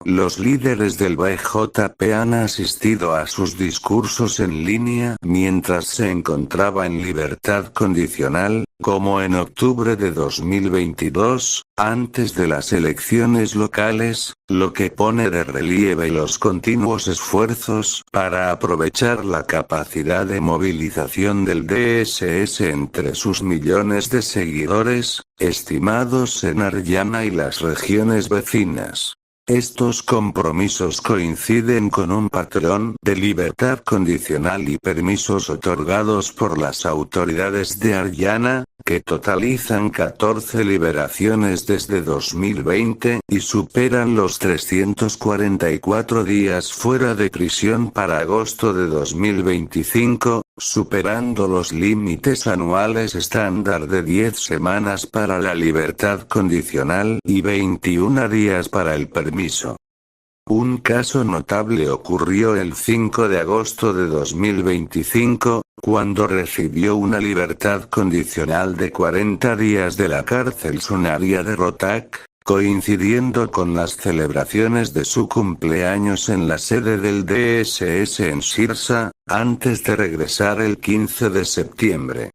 Los líderes del BJP han asistido a sus discursos en línea mientras se encontraba en libertad condicional, como en octubre de 2022, antes de las elecciones locales, lo que pone de relieve los continuos esfuerzos para aprovechar la capacidad de movilización del DSS entre sus millones de seguidores, estimados en Haryana y las regiones vecinas. Estos compromisos coinciden con un patrón de libertad condicional y permisos otorgados por las autoridades de Haryana, que totalizan 14 liberaciones desde 2020 y superan los 344 días fuera de prisión para agosto de 2025, superando los límites anuales estándar de 10 semanas para la libertad condicional y 21 días para el permiso. Un caso notable ocurrió el 5 de agosto de 2025, cuando recibió una libertad condicional de 40 días de la cárcel sunaria de Rohtak, coincidiendo con las celebraciones de su cumpleaños en la sede del DSS en Sirsa, antes de regresar el 15 de septiembre.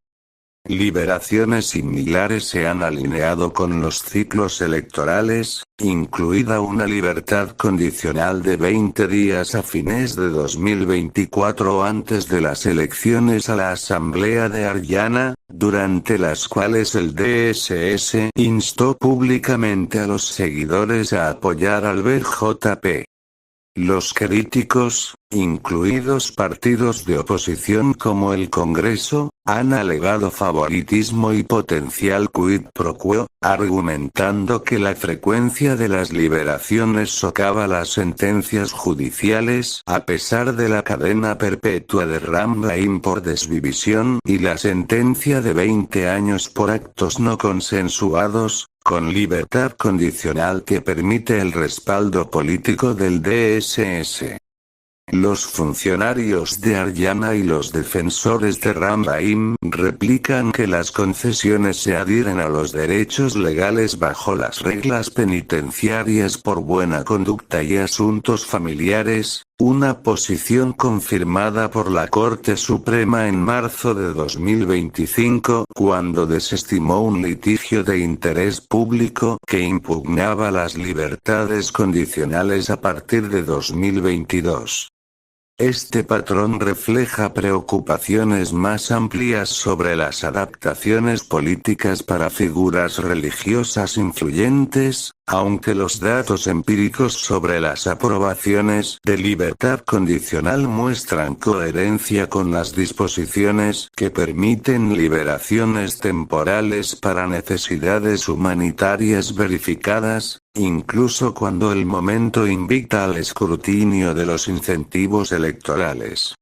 Liberaciones similares se han alineado con los ciclos electorales, incluida una libertad condicional de 20 días a fines de 2024 antes de las elecciones a la Asamblea de Haryana, durante las cuales el DSS instó públicamente a los seguidores a apoyar al BJP. Los críticos, incluidos partidos de oposición como el Congreso, han alegado favoritismo y potencial quid pro quo, argumentando que la frecuencia de las liberaciones socava las sentencias judiciales a pesar de la cadena perpetua de Ram Rahim por desvivisión y la sentencia de 20 años por actos no consensuados, con libertad condicional que permite el respaldo político del DSS. Los funcionarios de Haryana y los defensores de Ram Rahim replican que las concesiones se adhieren a los derechos legales bajo las reglas penitenciarias por buena conducta y asuntos familiares, una posición confirmada por la Corte Suprema en marzo de 2025 cuando desestimó un litigio de interés público que impugnaba las libertades condicionales a partir de 2022. Este patrón refleja preocupaciones más amplias sobre las adaptaciones políticas para figuras religiosas influyentes, aunque los datos empíricos sobre las aprobaciones de libertad condicional muestran coherencia con las disposiciones que permiten liberaciones temporales para necesidades humanitarias verificadas, incluso cuando el momento invita al escrutinio de los incentivos electorales.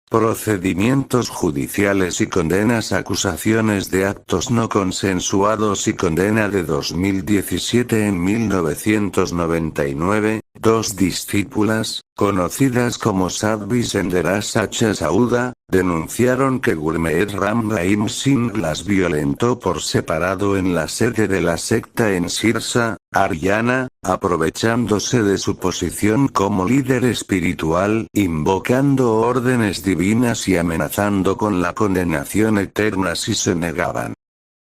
Procedimientos judiciales y condenas. Acusaciones de actos no consensuados y condena de 2017. En 1999, dos discípulas, conocidas como Sadhvi Senderas Sacha Sauda, denunciaron que Gurmeet Ram Rahim Singh las violentó por separado en la sede de la secta en Sirsa, Haryana, aprovechándose de su posición como líder espiritual, invocando órdenes divinas y amenazando con la condenación eterna si se negaban.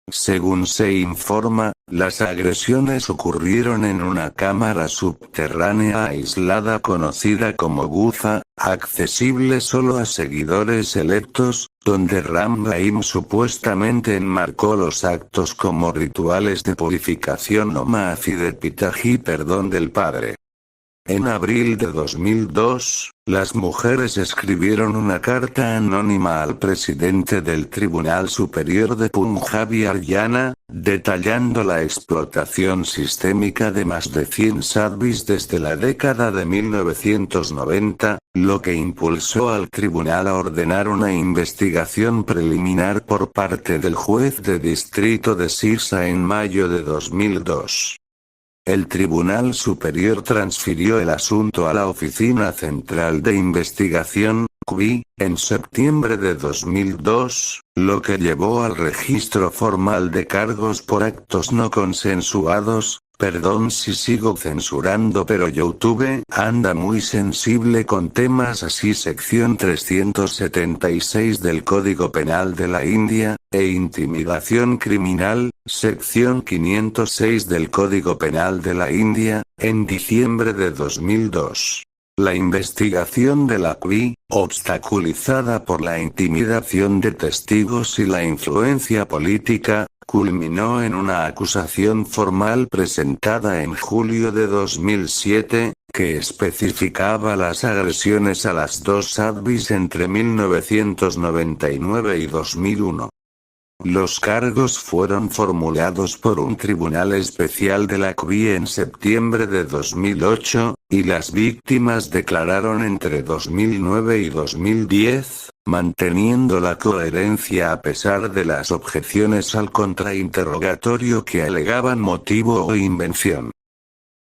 Según se informa, las agresiones ocurrieron en una cámara subterránea aislada conocida como Guza, accesible solo a seguidores electos, donde Ram Rahim supuestamente enmarcó los actos como rituales de purificación o Maafi de Pitaji, perdón del Padre. En abril de 2002, las mujeres escribieron una carta anónima al presidente del Tribunal Superior de Punjab y Haryana, detallando la explotación sistémica de más de 100 sadhvis desde la década de 1990, lo que impulsó al tribunal a ordenar una investigación preliminar por parte del juez de distrito de Sirsa en mayo de 2002. El Tribunal Superior transfirió el asunto a la Oficina Central de Investigación, CUI, en septiembre de 2002, lo que llevó al registro formal de cargos por actos no consensuados. Perdón si sigo censurando, pero YouTube anda muy sensible con temas así. Sección 376 del Código Penal de la India, e intimidación criminal, sección 506 del Código Penal de la India, en diciembre de 2002. La investigación de la CUI, obstaculizada por la intimidación de testigos y la influencia política, culminó en una acusación formal presentada en julio de 2007, que especificaba las agresiones a las dos sadhvis entre 1999 y 2001. Los cargos fueron formulados por un tribunal especial de la CUI en septiembre de 2008, y las víctimas declararon entre 2009 y 2010, manteniendo la coherencia a pesar de las objeciones al contrainterrogatorio que alegaban motivo o invención.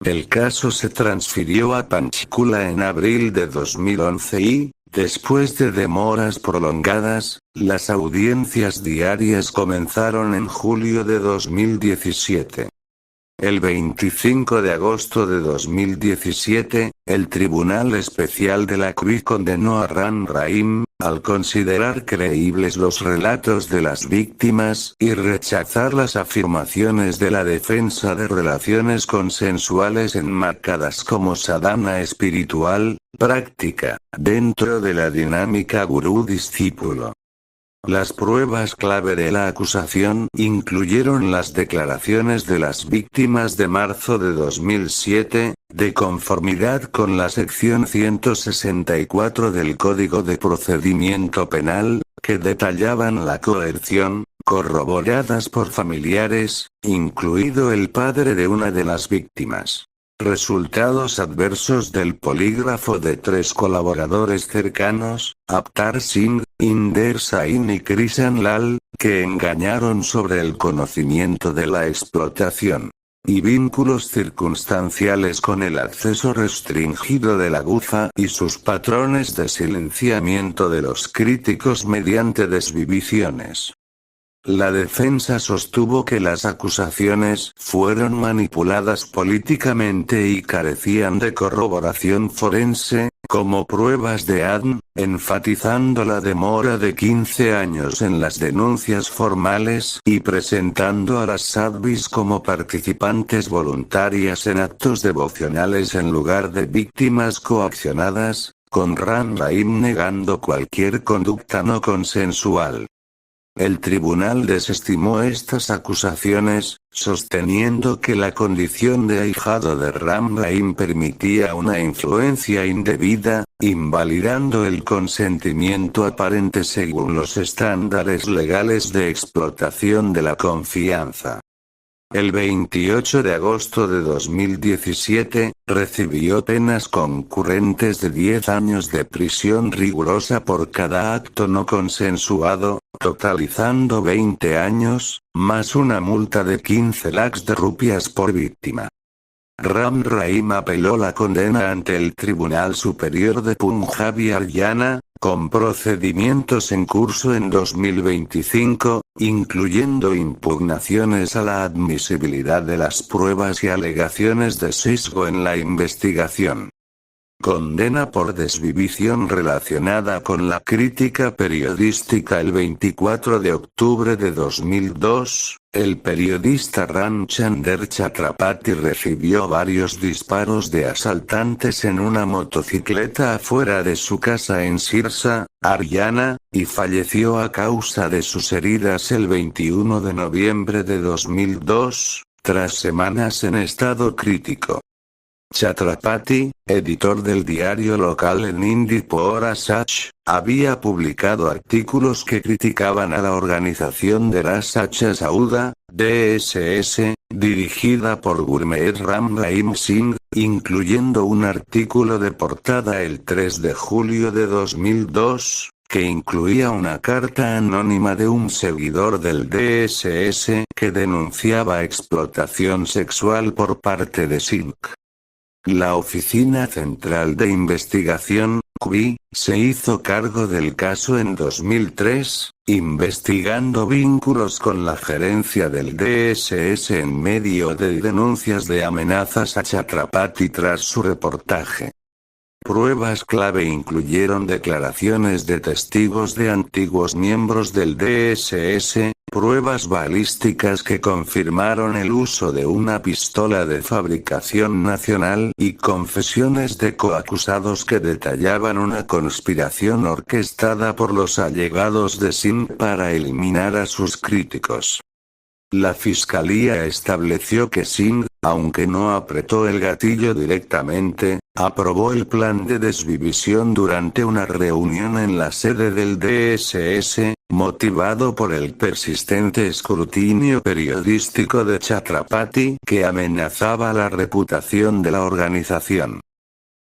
El caso se transfirió a Panchkula en abril de 2011 y, después de demoras prolongadas, las audiencias diarias comenzaron en julio de 2017. El 25 de agosto de 2017, el Tribunal Especial de la CUI condenó a Ram Rahim, al considerar creíbles los relatos de las víctimas y rechazar las afirmaciones de la defensa de relaciones consensuales enmarcadas como sadhana espiritual, práctica, dentro de la dinámica gurú-discípulo. Las pruebas clave de la acusación incluyeron las declaraciones de las víctimas de marzo de 2007, de conformidad con la sección 164 del Código de Procedimiento Penal, que detallaban la coerción, corroboradas por familiares, incluido el padre de una de las víctimas. Resultados adversos del polígrafo de 3 colaboradores cercanos, Avtar Singh, Inder Sain y Krishan Lal, que engañaron sobre el conocimiento de la explotación. Y vínculos circunstanciales con el acceso restringido de la GUFA y sus patrones de silenciamiento de los críticos mediante desvivisiones. La defensa sostuvo que las acusaciones fueron manipuladas políticamente y carecían de corroboración forense, como pruebas de ADN, enfatizando la demora de 15 años en las denuncias formales y presentando a las sadhvis como participantes voluntarias en actos devocionales en lugar de víctimas coaccionadas, con Ram Rahim negando cualquier conducta no consensual. El tribunal desestimó estas acusaciones, sosteniendo que la condición de ahijado de Ram Rahim permitía una influencia indebida, invalidando el consentimiento aparente según los estándares legales de explotación de la confianza. El 28 de agosto de 2017, recibió penas concurrentes de 10 años de prisión rigurosa por cada acto no consensuado, totalizando 20 años, más una multa de 15 lakhs de rupias por víctima. Ram Rahim apeló la condena ante el Tribunal Superior de Punjab y Haryana, con procedimientos en curso en 2025, incluyendo impugnaciones a la admisibilidad de las pruebas y alegaciones de sesgo en la investigación. Condena por desvivición relacionada con la crítica periodística. El 24 de octubre de 2002, el periodista Ramchandar Chatrapati recibió varios disparos de asaltantes en una motocicleta afuera de su casa en Sirsa, Haryana, y falleció a causa de sus heridas el 21 de noviembre de 2002, tras semanas en estado crítico. Chatrapati, editor del diario local el Indipura Sach, había publicado artículos que criticaban a la organización de la Sacha Sauda, DSS, dirigida por Gurmeet Ram Rahim Singh, incluyendo un artículo de portada el 3 de julio de 2002, que incluía una carta anónima de un seguidor del DSS que denunciaba explotación sexual por parte de Singh. La Oficina Central de Investigación, CUI, se hizo cargo del caso en 2003, investigando vínculos con la gerencia del DSS en medio de denuncias de amenazas a Chatrapati tras su reportaje. Pruebas clave incluyeron declaraciones de testigos de antiguos miembros del DSS, pruebas balísticas que confirmaron el uso de una pistola de fabricación nacional y confesiones de coacusados que detallaban una conspiración orquestada por los allegados de Singh para eliminar a sus críticos. La fiscalía estableció que Singh, aunque no apretó el gatillo directamente, aprobó el plan de desvivisión durante una reunión en la sede del DSS, motivado por el persistente escrutinio periodístico de Chatrapati que amenazaba la reputación de la organización.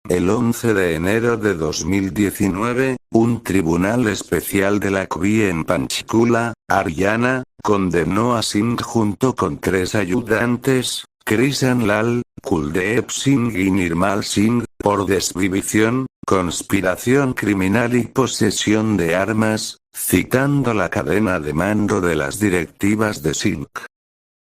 El 11 de enero de 2019, un tribunal especial de la CUI en Panchkula, Haryana, condenó a Singh junto con 3 ayudantes, Krishan Lal, Kuldeep Singh y Nirmal Singh, por desvivición, conspiración criminal y posesión de armas, citando la cadena de mando de las directivas de Singh.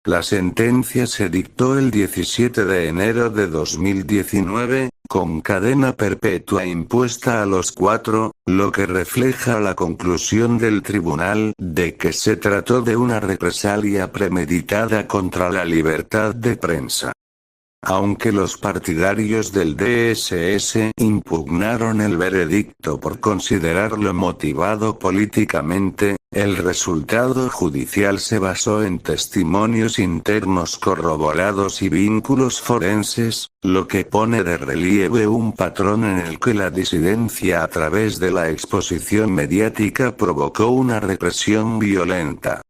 La sentencia se dictó el 17 de enero de 2019, con cadena perpetua impuesta a los cuatro, lo que refleja la conclusión del tribunal de que se trató de una represalia premeditada contra la libertad de prensa. Aunque los partidarios del DSS impugnaron el veredicto por considerarlo motivado políticamente, el resultado judicial se basó en testimonios internos corroborados y vínculos forenses, lo que pone de relieve un patrón en el que la disidencia a través de la exposición mediática provocó una represión violenta.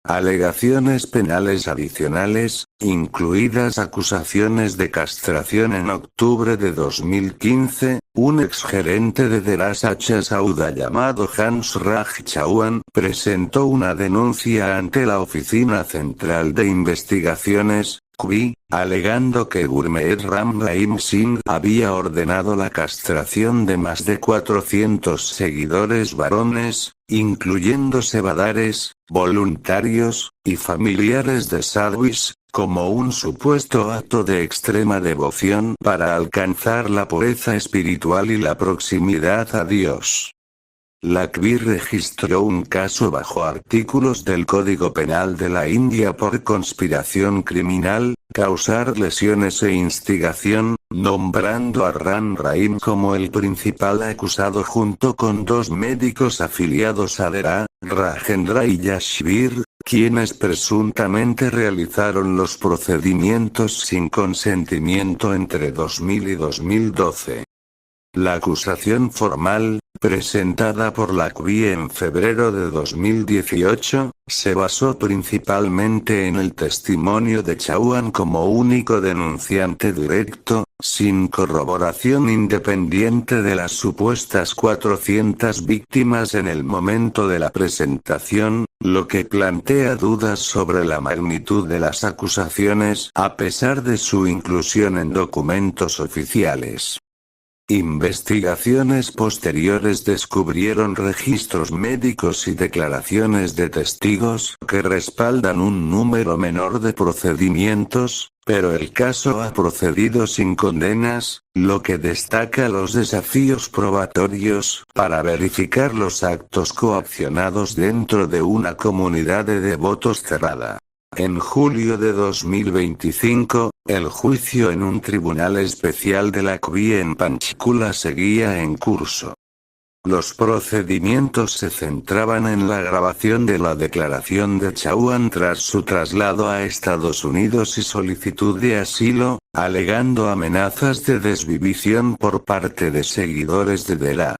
Alegaciones penales adicionales, incluidas acusaciones de castración en octubre de 2015, un exgerente de Derasacha Sauda llamado Hans Raj Chauhan presentó una denuncia ante la Oficina Central de Investigaciones, CUI, alegando que Gurmeet Ram Rahim Singh había ordenado la castración de más de 400 seguidores varones, incluyendo sebadares, voluntarios, y familiares de Sadhvis, como un supuesto acto de extrema devoción para alcanzar la pureza espiritual y la proximidad a Dios. La CUI registró un caso bajo artículos del Código Penal de la India por conspiración criminal, causar lesiones e instigación, nombrando a Ram Rahim como el principal acusado junto con dos médicos afiliados a Dera, Rajendra y Yashvir, quienes presuntamente realizaron los procedimientos sin consentimiento entre 2000 y 2012. La acusación formal, presentada por la CUI en febrero de 2018, se basó principalmente en el testimonio de Chauhan como único denunciante directo, sin corroboración independiente de las supuestas 400 víctimas en el momento de la presentación, lo que plantea dudas sobre la magnitud de las acusaciones a pesar de su inclusión en documentos oficiales. Investigaciones posteriores descubrieron registros médicos y declaraciones de testigos que respaldan un número menor de procedimientos, pero el caso ha procedido sin condenas, lo que destaca los desafíos probatorios para verificar los actos coaccionados dentro de una comunidad de devotos cerrada. En julio de 2025, el juicio en un tribunal especial de la CUI en Panchkula seguía en curso. Los procedimientos se centraban en la grabación de la declaración de Chauhan tras su traslado a Estados Unidos y solicitud de asilo, alegando amenazas de desvivición por parte de seguidores de Dera.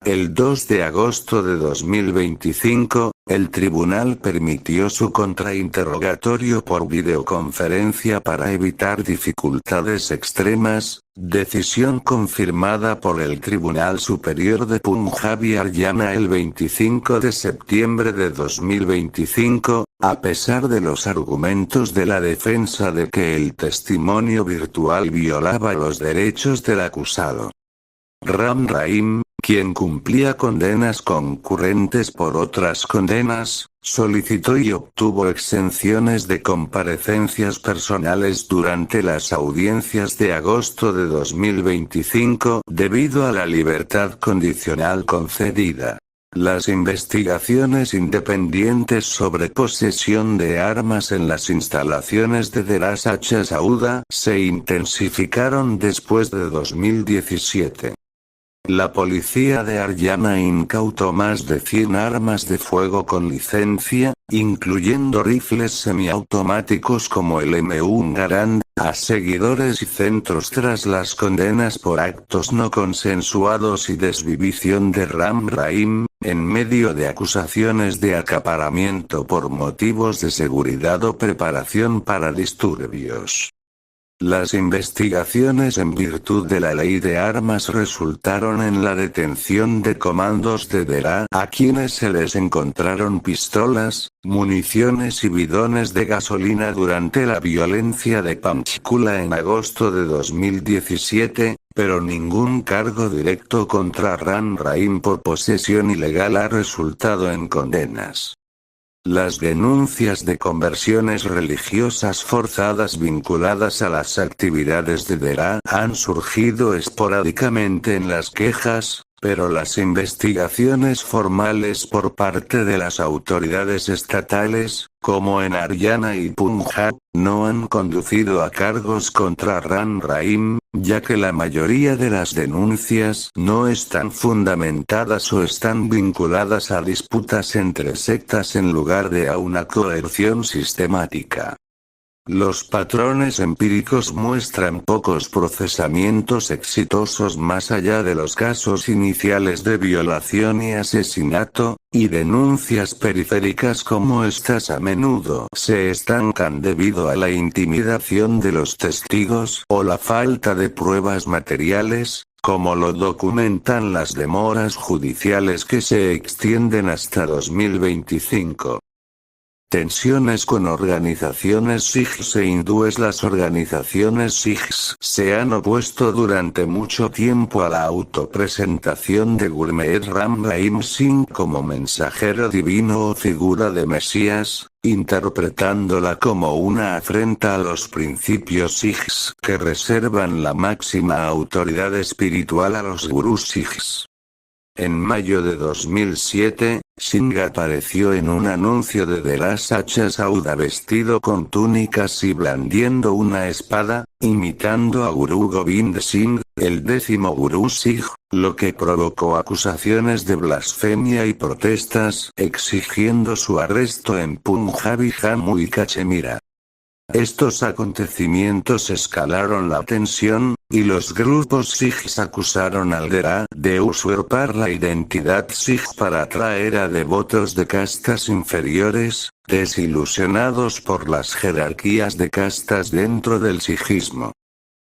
El 2 de agosto de 2025, el tribunal permitió su contrainterrogatorio por videoconferencia para evitar dificultades extremas, decisión confirmada por el Tribunal Superior de Punjab y Haryana el 25 de septiembre de 2025, a pesar de los argumentos de la defensa de que el testimonio virtual violaba los derechos del acusado. Ram Rahim, quien cumplía condenas concurrentes por otras condenas, solicitó y obtuvo exenciones de comparecencias personales durante las audiencias de agosto de 2025 debido a la libertad condicional concedida. Las investigaciones independientes sobre posesión de armas en las instalaciones de Derasacha Sauda se intensificaron después de 2017. La policía de Haryana incautó más de 100 armas de fuego con licencia, incluyendo rifles semiautomáticos como el M1 Garand, a seguidores y centros tras las condenas por actos no consensuados y desvivición de Ram Rahim, en medio de acusaciones de acaparamiento por motivos de seguridad o preparación para disturbios. Las investigaciones en virtud de la ley de armas resultaron en la detención de comandos de Dera, a quienes se les encontraron pistolas, municiones y bidones de gasolina durante la violencia de Panchkula en agosto de 2017, pero ningún cargo directo contra Ram Rahim por posesión ilegal ha resultado en condenas. Las denuncias de conversiones religiosas forzadas vinculadas a las actividades de Dera han surgido esporádicamente en las quejas, pero las investigaciones formales por parte de las autoridades estatales, como en Haryana y Punjab, no han conducido a cargos contra Ram Rahim, ya que la mayoría de las denuncias no están fundamentadas o están vinculadas a disputas entre sectas en lugar de a una coerción sistemática. Los patrones empíricos muestran pocos procesamientos exitosos más allá de los casos iniciales de violación y asesinato, y denuncias periféricas como estas a menudo se estancan debido a la intimidación de los testigos o la falta de pruebas materiales, como lo documentan las demoras judiciales que se extienden hasta 2025. Tensiones con organizaciones sikhs e hindúes. Las organizaciones sikhs se han opuesto durante mucho tiempo a la autopresentación de Gurmeet Ram Rahim Singh como mensajero divino o figura de Mesías, interpretándola como una afrenta a los principios sikhs que reservan la máxima autoridad espiritual a los gurús sikhs. En mayo de 2007, Singh apareció en un anuncio de Dera Sacha Sauda vestido con túnicas y blandiendo una espada, imitando a Guru Gobind Singh, el 10º gurú sikh, lo que provocó acusaciones de blasfemia y protestas exigiendo su arresto en Punjab y Jammu y Cachemira. Estos acontecimientos escalaron la tensión, y los grupos sikhs acusaron al Dera de usurpar la identidad sikh para atraer a devotos de castas inferiores, desilusionados por las jerarquías de castas dentro del sikhismo.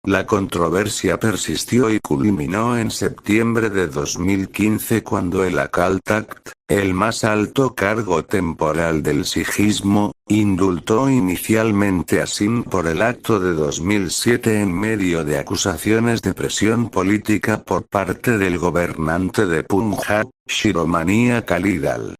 La controversia persistió y culminó en septiembre de 2015 cuando el Akal Takht, el más alto cargo temporal del sikhismo, indultó inicialmente a Singh por el acto de 2007 en medio de acusaciones de presión política por parte del gobernante de Punjab, Shiromani Akali Dal.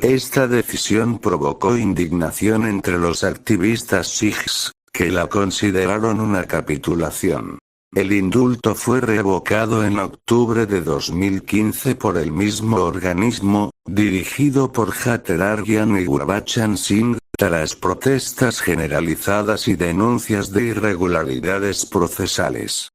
Esta decisión provocó indignación entre los activistas sikhs, que la consideraron una capitulación. El indulto fue revocado en octubre de 2015 por el mismo organismo, dirigido por Jyotirarjan y Gurbachan Singh, tras protestas generalizadas y denuncias de irregularidades procesales.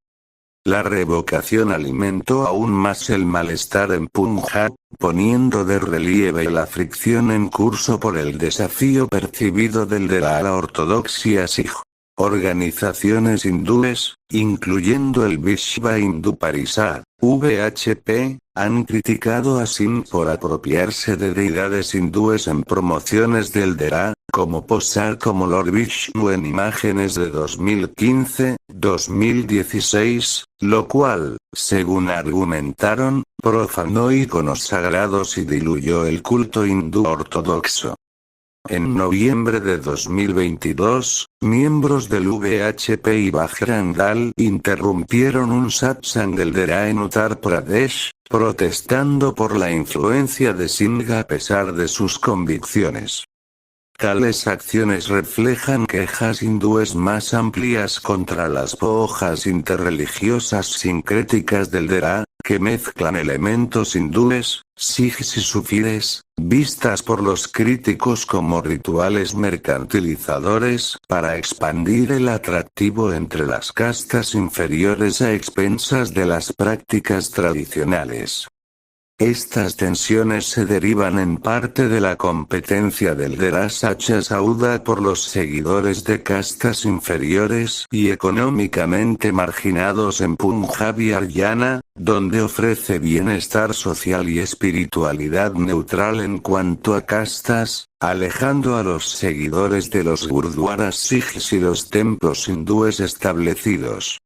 La revocación alimentó aún más el malestar en Punjab, poniendo de relieve la fricción en curso por el desafío percibido del Dera a la ortodoxia sikh. Organizaciones hindúes, incluyendo el Vishva Hindu Parishad, VHP, han criticado a Singh por apropiarse de deidades hindúes en promociones del Dera, como posar como Lord Vishnu en imágenes de 2015-2016, lo cual, según argumentaron, profanó íconos sagrados y diluyó el culto hindú ortodoxo. En noviembre de 2022, miembros del VHP y Bajrang Dal interrumpieron un satsang del Dera en Uttar Pradesh, protestando por la influencia de Singh a pesar de sus convicciones. Tales acciones reflejan quejas hindúes más amplias contra las pojas interreligiosas sincréticas del Dera, que mezclan elementos hindúes, sikhs y sufíes, vistas por los críticos como rituales mercantilizadores para expandir el atractivo entre las castas inferiores a expensas de las prácticas tradicionales. Estas tensiones se derivan en parte de la competencia del Derasacha Sauda por los seguidores de castas inferiores y económicamente marginados en Punjab y Haryana, donde ofrece bienestar social y espiritualidad neutral en cuanto a castas, alejando a los seguidores de los gurdwaras sikhs y los templos hindúes establecidos.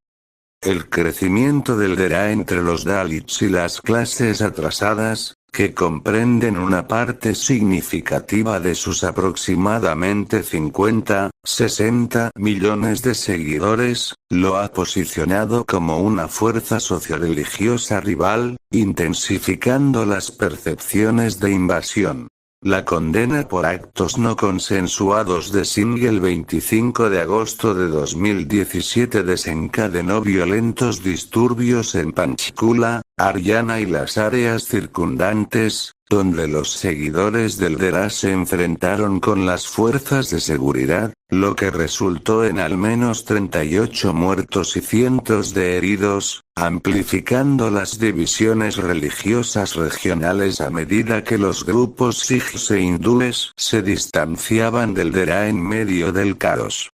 El crecimiento del Dera entre los Dalits y las clases atrasadas, que comprenden una parte significativa de sus aproximadamente 50-60 millones de seguidores, lo ha posicionado como una fuerza socioreligiosa rival, intensificando las percepciones de invasión. La condena por actos no consensuados de Singh el 25 de agosto de 2017 desencadenó violentos disturbios en Panchkula, Haryana y las áreas circundantes, donde los seguidores del Dera se enfrentaron con las fuerzas de seguridad, lo que resultó en al menos 38 muertos y cientos de heridos, amplificando las divisiones religiosas regionales a medida que los grupos sikhs e hindúes se distanciaban del Dera en medio del caos.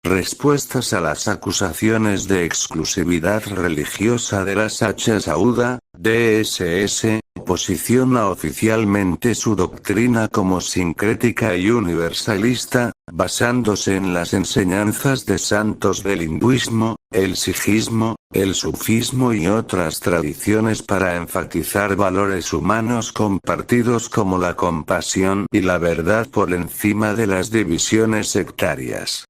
Respuestas a las acusaciones de exclusividad religiosa de la Sacha Sauda, DSS, posiciona oficialmente su doctrina como sincrética y universalista, basándose en las enseñanzas de santos del hinduismo, el sijismo, el sufismo y otras tradiciones para enfatizar valores humanos compartidos como la compasión y la verdad por encima de las divisiones sectarias.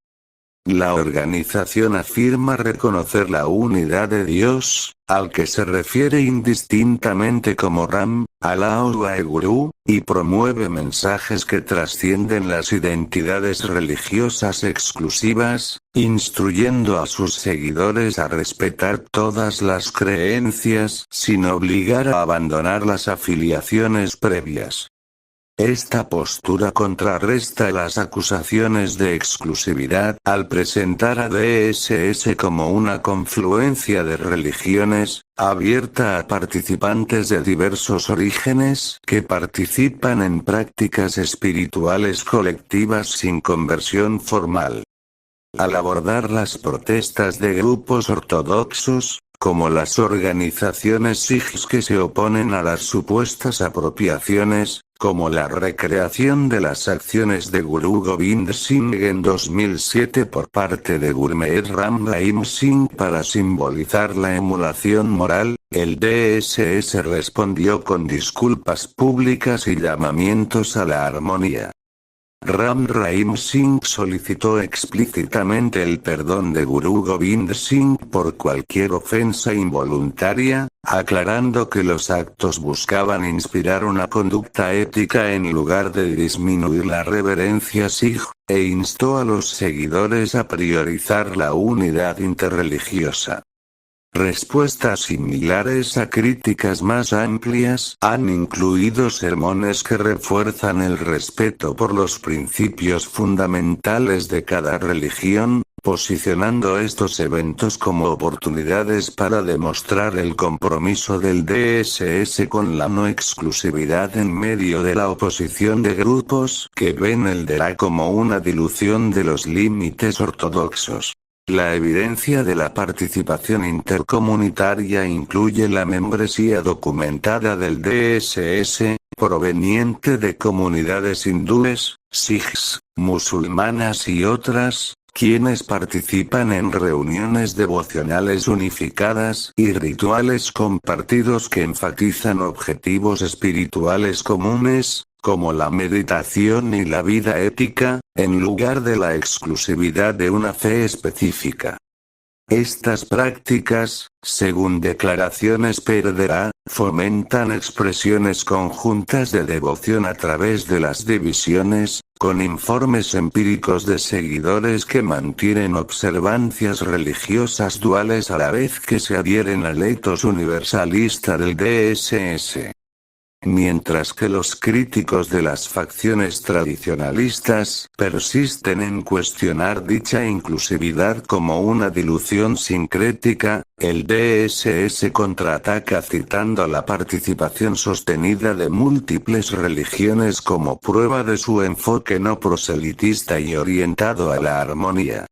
La organización afirma reconocer la unidad de Dios, al que se refiere indistintamente como Ram, Allah o Waheguru, y promueve mensajes que trascienden las identidades religiosas exclusivas, instruyendo a sus seguidores a respetar todas las creencias sin obligar a abandonar las afiliaciones previas. Esta postura contrarresta las acusaciones de exclusividad al presentar a DSS como una confluencia de religiones, abierta a participantes de diversos orígenes que participan en prácticas espirituales colectivas sin conversión formal. Al abordar las protestas de grupos ortodoxos, como las organizaciones sikhs que se oponen a las supuestas apropiaciones, como la recreación de las acciones de Guru Gobind Singh en 2007 por parte de Gurmeet Ram Rahim Singh para simbolizar la emulación moral, el DSS respondió con disculpas públicas y llamamientos a la armonía. Ram Rahim Singh solicitó explícitamente el perdón de Guru Gobind Singh por cualquier ofensa involuntaria, aclarando que los actos buscaban inspirar una conducta ética en lugar de disminuir la reverencia sikh, e instó a los seguidores a priorizar la unidad interreligiosa. Respuestas similares a críticas más amplias han incluido sermones que refuerzan el respeto por los principios fundamentales de cada religión, posicionando estos eventos como oportunidades para demostrar el compromiso del DSS con la no exclusividad en medio de la oposición de grupos que ven el Dera como una dilución de los límites ortodoxos. La evidencia de la participación intercomunitaria incluye la membresía documentada del DSS, proveniente de comunidades hindúes, sikhs, musulmanas y otras, quienes participan en reuniones devocionales unificadas y rituales compartidos que enfatizan objetivos espirituales comunes, como la meditación y la vida ética, en lugar de la exclusividad de una fe específica. Estas prácticas, según declaraciones Perdera, fomentan expresiones conjuntas de devoción a través de las divisiones, con informes empíricos de seguidores que mantienen observancias religiosas duales a la vez que se adhieren al ethos universalista del DSS. mientras que los críticos de las facciones tradicionalistas persisten en cuestionar dicha inclusividad como una dilución sincrética. El DSS contraataca citando la participación sostenida de múltiples religiones como prueba de su enfoque no proselitista y orientado a la armonía.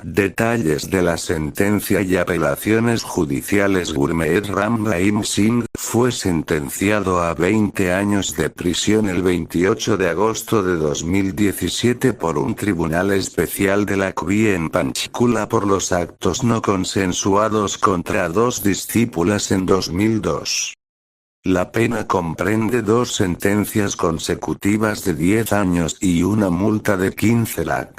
Detalles de la sentencia y apelaciones judiciales. Gurmeet Ram Rahim Singh fue sentenciado a 20 años de prisión el 28 de agosto de 2017 por un tribunal especial de Lakhvi en Panchkula por los actos no consensuados contra dos discípulas en 2002. La pena comprende 2 sentencias consecutivas de 10 años y una multa de 15 lakh.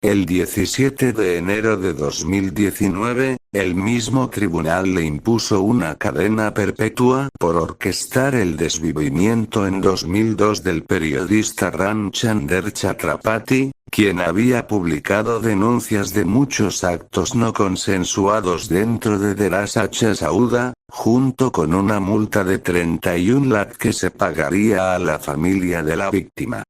El 17 de enero de 2019, el mismo tribunal le impuso una cadena perpetua por orquestar el desvivimiento en 2002 del periodista Ramchandar Chatrapati, quien había publicado denuncias de muchos actos no consensuados dentro de Dera Sachha Sauda, junto con una multa de 31 lakh que se pagaría a la familia de la víctima.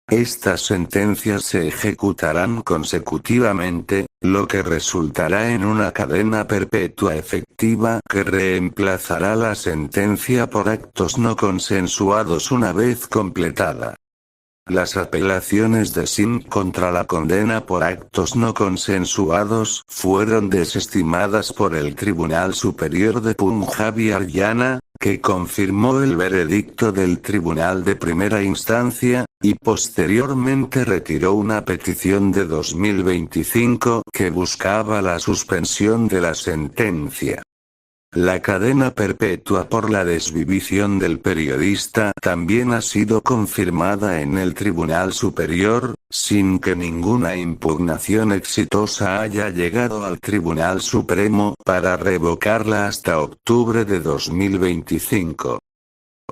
Estas sentencias se ejecutarán consecutivamente, lo que resultará en una cadena perpetua efectiva que reemplazará la sentencia por actos no consensuados una vez completada. Las apelaciones de Singh contra la condena por actos no consensuados fueron desestimadas por el Tribunal Superior de Punjab y Haryana, que confirmó el veredicto del Tribunal de Primera Instancia, y posteriormente retiró una petición de 2025 que buscaba la suspensión de la sentencia. La cadena perpetua por la desvivición del periodista también ha sido confirmada en el Tribunal Superior, sin que ninguna impugnación exitosa haya llegado al Tribunal Supremo para revocarla hasta octubre de 2025.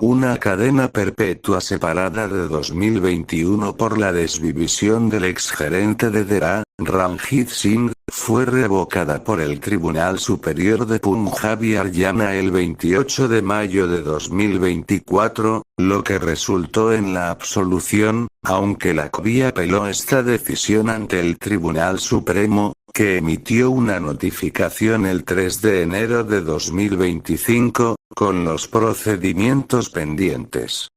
Una cadena perpetua separada de 2021 por la desvivisión del exgerente de Dera, Ranjit Singh, fue revocada por el Tribunal Superior de Punjab y Haryana el 28 de mayo de 2024, lo que resultó en la absolución, aunque Lakhvi apeló esta decisión ante el Tribunal Supremo, que emitió una notificación el 3 de enero de 2025, con los procedimientos pendientes.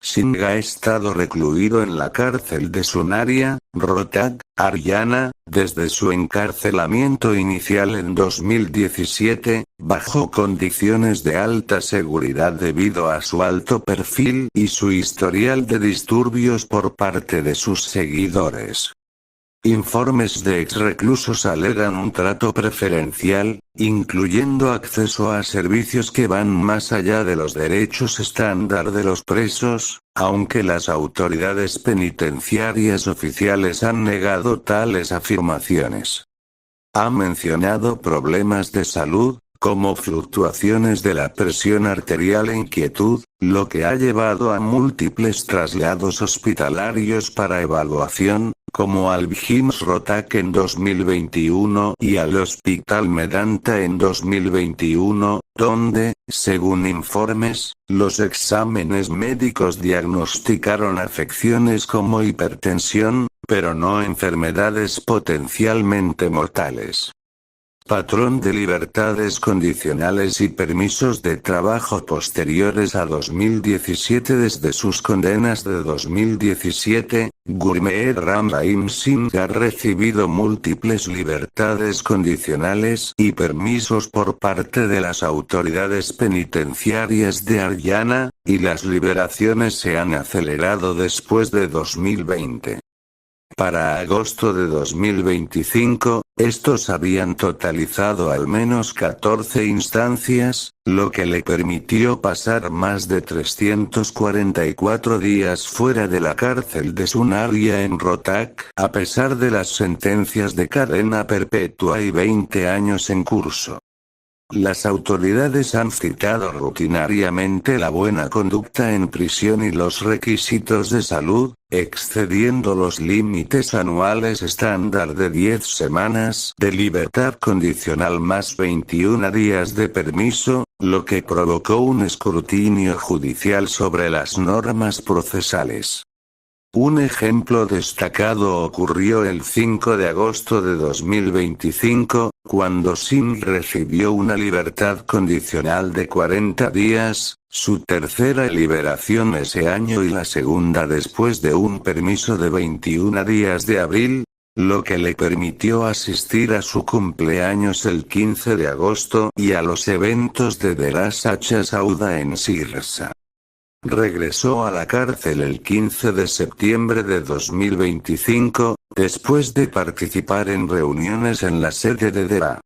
Singh ha estado recluido en la cárcel de Sunaria, Rohtak, Haryana, desde su encarcelamiento inicial en 2017, bajo condiciones de alta seguridad debido a su alto perfil y su historial de disturbios por parte de sus seguidores. Informes de exreclusos alegan un trato preferencial, incluyendo acceso a servicios que van más allá de los derechos estándar de los presos, aunque las autoridades penitenciarias oficiales han negado tales afirmaciones. Ha mencionado problemas de salud, como fluctuaciones de la presión arterial e inquietud, lo que ha llevado a múltiples traslados hospitalarios para evaluación, como al BHIMS Rohtak en 2021 y al Hospital Medanta en 2021, donde, según informes, los exámenes médicos diagnosticaron afecciones como hipertensión, pero no enfermedades potencialmente mortales. Patrón de libertades condicionales y permisos de trabajo posteriores a 2017. Desde sus condenas de 2017, Gurmeet Ram Rahim Singh ha recibido múltiples libertades condicionales y permisos por parte de las autoridades penitenciarias de Haryana, y las liberaciones se han acelerado después de 2020. Para agosto de 2025, estos habían totalizado al menos 14 instancias, lo que le permitió pasar más de 344 días fuera de la cárcel de Sunaria en Rohtak, a pesar de las sentencias de cadena perpetua y 20 años en curso. Las autoridades han citado rutinariamente la buena conducta en prisión y los requisitos de salud, excediendo los límites anuales estándar de 10 semanas de libertad condicional más 21 días de permiso, lo que provocó un escrutinio judicial sobre las normas procesales. Un ejemplo destacado ocurrió el 5 de agosto de 2025, cuando Singh recibió una libertad condicional de 40 días, su tercera liberación ese año y la segunda después de un permiso de 21 días de abril, lo que le permitió asistir a su cumpleaños el 15 de agosto y a los eventos de Dera Sacha Sauda en Sirsa. Regresó a la cárcel el 15 de septiembre de 2025, después de participar en reuniones en la sede de Dera.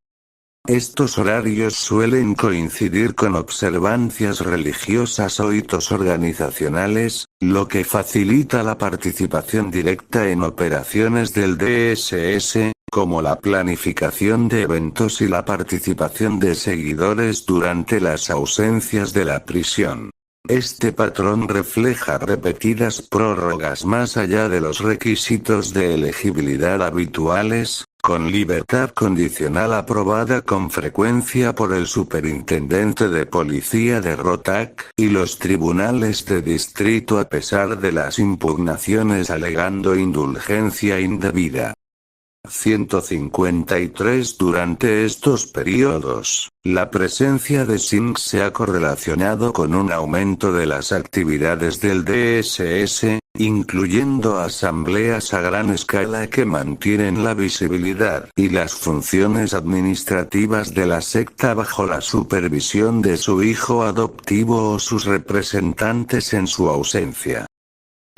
Estos horarios suelen coincidir con observancias religiosas o hitos organizacionales, lo que facilita la participación directa en operaciones del DSS, como la planificación de eventos y la participación de seguidores durante las ausencias de la prisión. Este patrón refleja repetidas prórrogas más allá de los requisitos de elegibilidad habituales, con libertad condicional aprobada con frecuencia por el superintendente de policía de Rohtak y los tribunales de distrito a pesar de las impugnaciones alegando indulgencia indebida. 153 Durante estos periodos, la presencia de Singh se ha correlacionado con un aumento de las actividades del DSS, incluyendo asambleas a gran escala que mantienen la visibilidad y las funciones administrativas de la secta bajo la supervisión de su hijo adoptivo o sus representantes en su ausencia.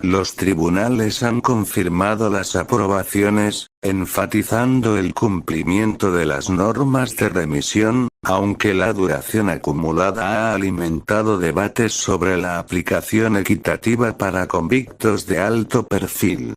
Los tribunales han confirmado las aprobaciones, enfatizando el cumplimiento de las normas de remisión, aunque la duración acumulada ha alimentado debates sobre la aplicación equitativa para convictos de alto perfil.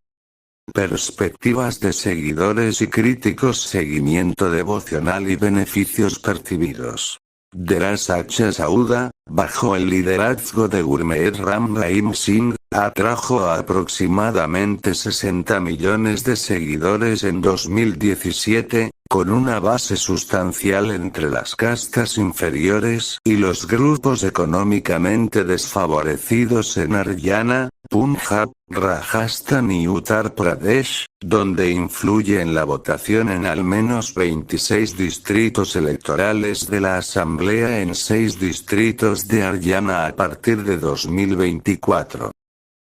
Perspectivas de seguidores y críticos. Seguimiento devocional y beneficios percibidos. Dera Sacha Sauda, bajo el liderazgo de Gurmeet Ram Rahim Singh, atrajo a aproximadamente 60 millones de seguidores en 2017, con una base sustancial entre las castas inferiores y los grupos económicamente desfavorecidos en Haryana, Punjab, Rajasthan y Uttar Pradesh, donde influye en la votación en al menos 26 distritos electorales de la Asamblea en 6 distritos de Haryana a partir de 2024.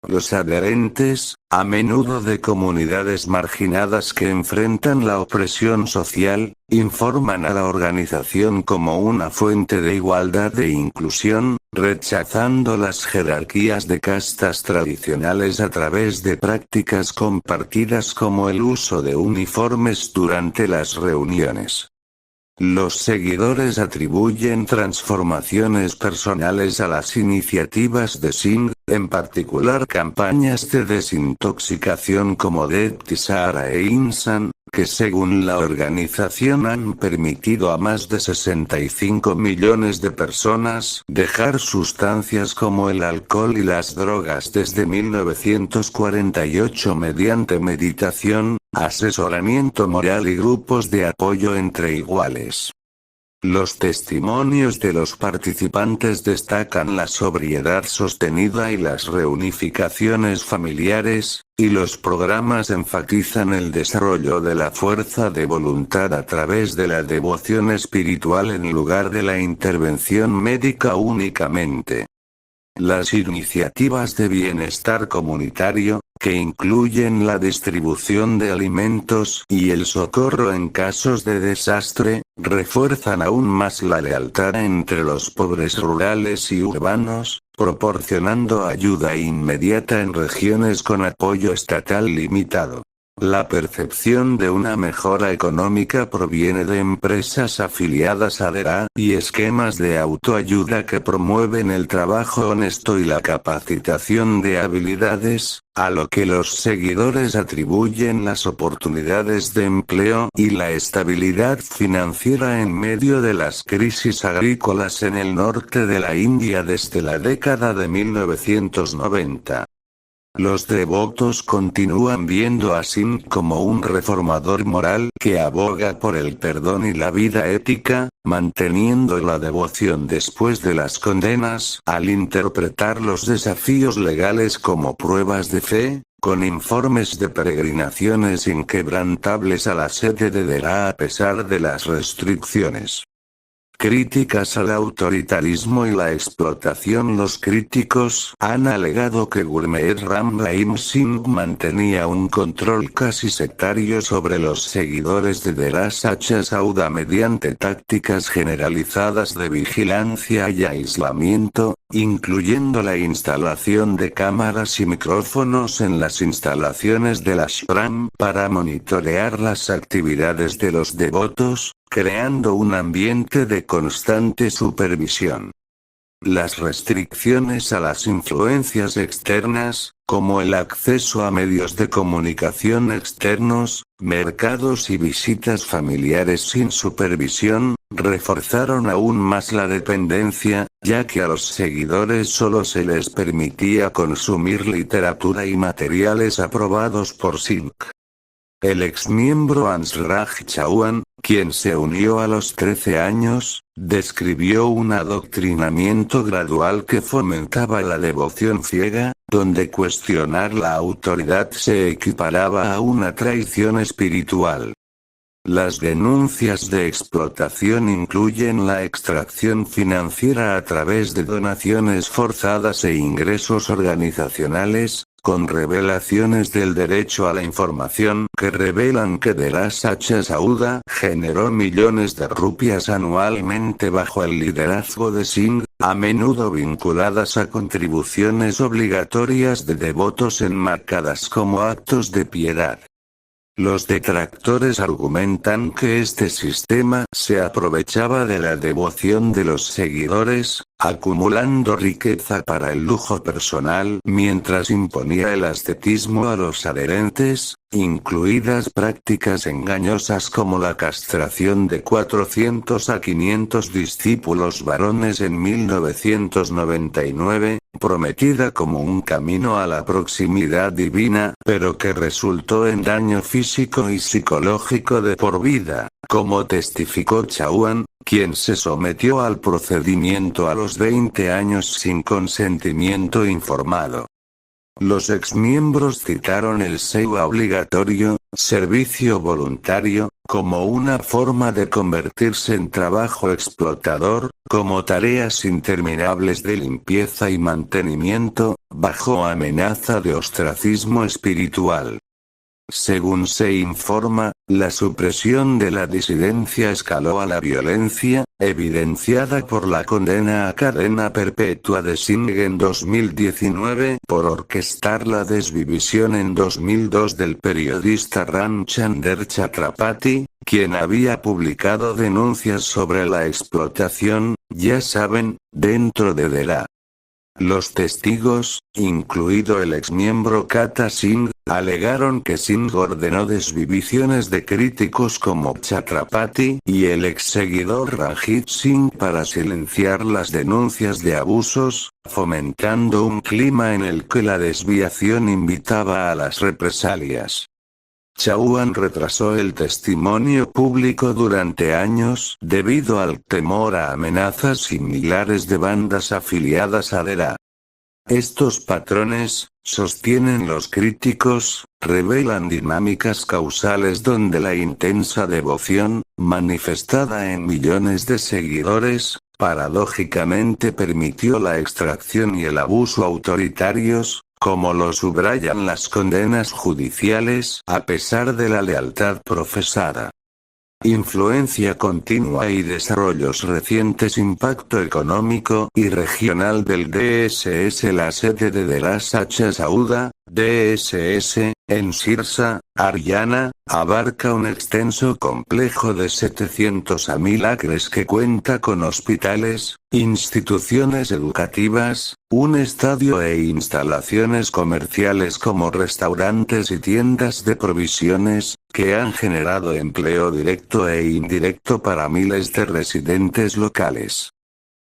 Los adherentes, a menudo de comunidades marginadas que enfrentan la opresión social, informan a la organización como una fuente de igualdad e inclusión, rechazando las jerarquías de castas tradicionales a través de prácticas compartidas como el uso de uniformes durante las reuniones. Los seguidores atribuyen transformaciones personales a las iniciativas de Singh, en particular campañas de desintoxicación como Deepti Sahara e Insan, que según la organización han permitido a más de 65 millones de personas dejar sustancias como el alcohol y las drogas desde 1948 mediante meditación, asesoramiento moral y grupos de apoyo entre iguales. Los testimonios de los participantes destacan la sobriedad sostenida y las reunificaciones familiares, y los programas enfatizan el desarrollo de la fuerza de voluntad a través de la devoción espiritual en lugar de la intervención médica únicamente. Las iniciativas de bienestar comunitario, que incluyen la distribución de alimentos y el socorro en casos de desastre, refuerzan aún más la lealtad entre los pobres rurales y urbanos, proporcionando ayuda inmediata en regiones con apoyo estatal limitado. La percepción de una mejora económica proviene de empresas afiliadas a Dera y esquemas de autoayuda que promueven el trabajo honesto y la capacitación de habilidades, a lo que los seguidores atribuyen las oportunidades de empleo y la estabilidad financiera en medio de las crisis agrícolas en el norte de la India desde la década de 1990. Los devotos continúan viendo a Singh como un reformador moral que aboga por el perdón y la vida ética, manteniendo la devoción después de las condenas al interpretar los desafíos legales como pruebas de fe, con informes de peregrinaciones inquebrantables a la sede de Derá a pesar de las restricciones. Críticas al autoritarismo y la explotación. Los críticos han alegado que Gurmeet Ram Rahim Singh mantenía un control casi sectario sobre los seguidores de Dera Sacha Sauda mediante tácticas generalizadas de vigilancia y aislamiento, incluyendo la instalación de cámaras y micrófonos en las instalaciones del ashram para monitorear las actividades de los devotos, creando un ambiente de constante supervisión. Las restricciones a las influencias externas, como el acceso a medios de comunicación externos, mercados y visitas familiares sin supervisión, reforzaron aún más la dependencia, ya que a los seguidores solo se les permitía consumir literatura y materiales aprobados por Singh. El exmiembro Hansraj Chauhan, quien se unió a los 13 años, describió un adoctrinamiento gradual que fomentaba la devoción ciega, donde cuestionar la autoridad se equiparaba a una traición espiritual. Las denuncias de explotación incluyen la extracción financiera a través de donaciones forzadas e ingresos organizacionales, con revelaciones del derecho a la información que revelan que Dera Sacha Sauda generó millones de rupias anualmente bajo el liderazgo de Singh, a menudo vinculadas a contribuciones obligatorias de devotos enmarcadas como actos de piedad. Los detractores argumentan que este sistema se aprovechaba de la devoción de los seguidores, acumulando riqueza para el lujo personal mientras imponía el ascetismo a los adherentes, incluidas prácticas engañosas como la castración de 400 a 500 discípulos varones en 1999, prometida como un camino a la proximidad divina, pero que resultó en daño físico y psicológico de por vida, como testificó Chauhan, quien se sometió al procedimiento a los 20 años sin consentimiento informado. Los exmiembros citaron el seva obligatorio, servicio voluntario, como una forma de convertirse en trabajo explotador, como tareas interminables de limpieza y mantenimiento, bajo amenaza de ostracismo espiritual. Según se informa, la supresión de la disidencia escaló a la violencia, evidenciada por la condena a cadena perpetua de Singh en 2019 por orquestar la desvivisión en 2002 del periodista Ramchandar Chatrapati, quien había publicado denuncias sobre la explotación, ya saben, dentro de Dera. Los testigos, incluido el exmiembro Kata Singh, alegaron que Singh ordenó desvivisiones de críticos como Chatrapati y el exseguidor Ranjit Singh para silenciar las denuncias de abusos, fomentando un clima en el que la desviación invitaba a las represalias. Chauhan retrasó el testimonio público durante años debido al temor a amenazas similares de bandas afiliadas a Dera. Estos patrones, sostienen los críticos, revelan dinámicas causales donde la intensa devoción, manifestada en millones de seguidores, paradójicamente permitió la extracción y el abuso autoritarios, como lo subrayan las condenas judiciales, a pesar de la lealtad profesada. Influencia continua y desarrollos recientes. Impacto económico y regional del DSS. La sede de Dera Sacha Sauda, DSS, en Sirsa, Haryana, abarca un extenso complejo de 700 a 1000 acres que cuenta con hospitales, instituciones educativas, un estadio e instalaciones comerciales como restaurantes y tiendas de provisiones, que han generado empleo directo e indirecto para miles de residentes locales.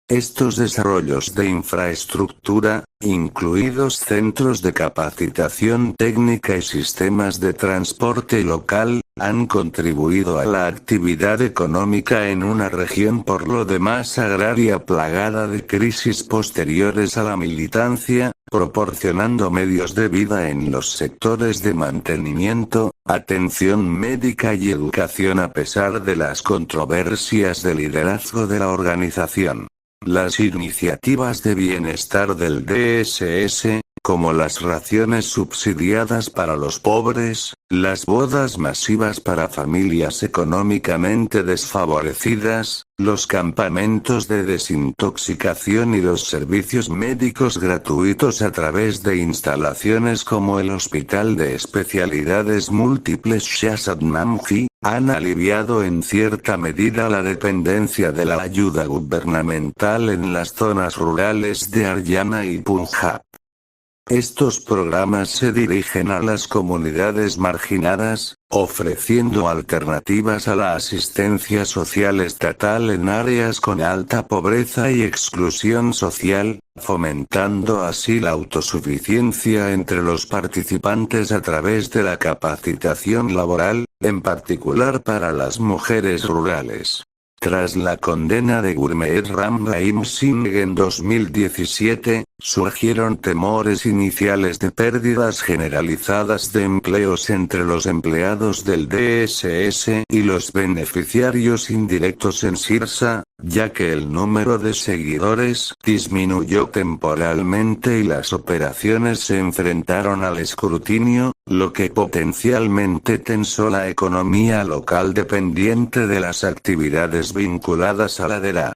Estos desarrollos de infraestructura, incluidos centros de capacitación técnica y sistemas de transporte local, han contribuido a la actividad económica en una región por lo demás agraria plagada de crisis posteriores a la militancia, proporcionando medios de vida en los sectores de mantenimiento, atención médica y educación a pesar de las controversias de liderazgo de la organización. Las iniciativas de bienestar del DSS, como las raciones subsidiadas para los pobres, las bodas masivas para familias económicamente desfavorecidas, los campamentos de desintoxicación y los servicios médicos gratuitos a través de instalaciones como el Hospital de Especialidades Múltiples Shah Namji, han aliviado en cierta medida la dependencia de la ayuda gubernamental en las zonas rurales de Haryana y Punjab. Estos programas se dirigen a las comunidades marginadas, ofreciendo alternativas a la asistencia social estatal en áreas con alta pobreza y exclusión social, fomentando así la autosuficiencia entre los participantes a través de la capacitación laboral, en particular para las mujeres rurales. Tras la condena de Gurmeet Ram Rahim Singh en 2017, surgieron temores iniciales de pérdidas generalizadas de empleos entre los empleados del DSS y los beneficiarios indirectos en Sirsa, ya que el número de seguidores disminuyó temporalmente y las operaciones se enfrentaron al escrutinio, lo que potencialmente tensó la economía local dependiente de las actividades vinculadas a la DERA.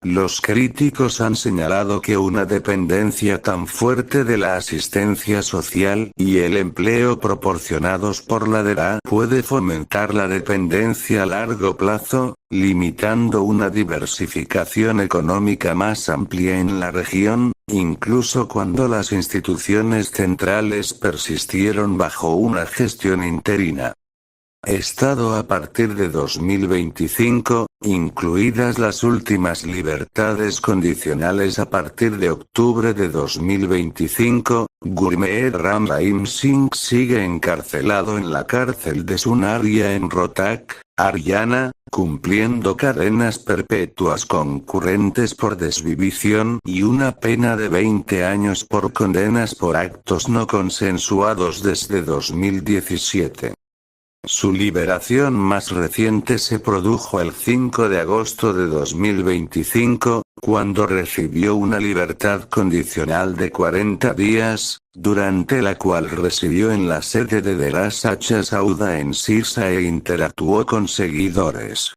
Los críticos han señalado que una dependencia tan fuerte de la asistencia social y el empleo proporcionados por la DERA puede fomentar la dependencia a largo plazo, limitando una diversificación económica más amplia en la región, incluso cuando las instituciones centrales persistieron bajo una gestión interina. Estado a partir de 2025, incluidas las últimas libertades condicionales a partir de octubre de 2025, Gurmeet Ram Rahim Singh sigue encarcelado en la cárcel de Sunaria en Rohtak, Haryana, cumpliendo cadenas perpetuas concurrentes por desvivición y una pena de 20 años por condenas por actos no consensuados desde 2017. Su liberación más reciente se produjo el 5 de agosto de 2025, cuando recibió una libertad condicional de 40 días, durante la cual residió en la sede de Dera Sacha Sauda en Sirsa e interactuó con seguidores.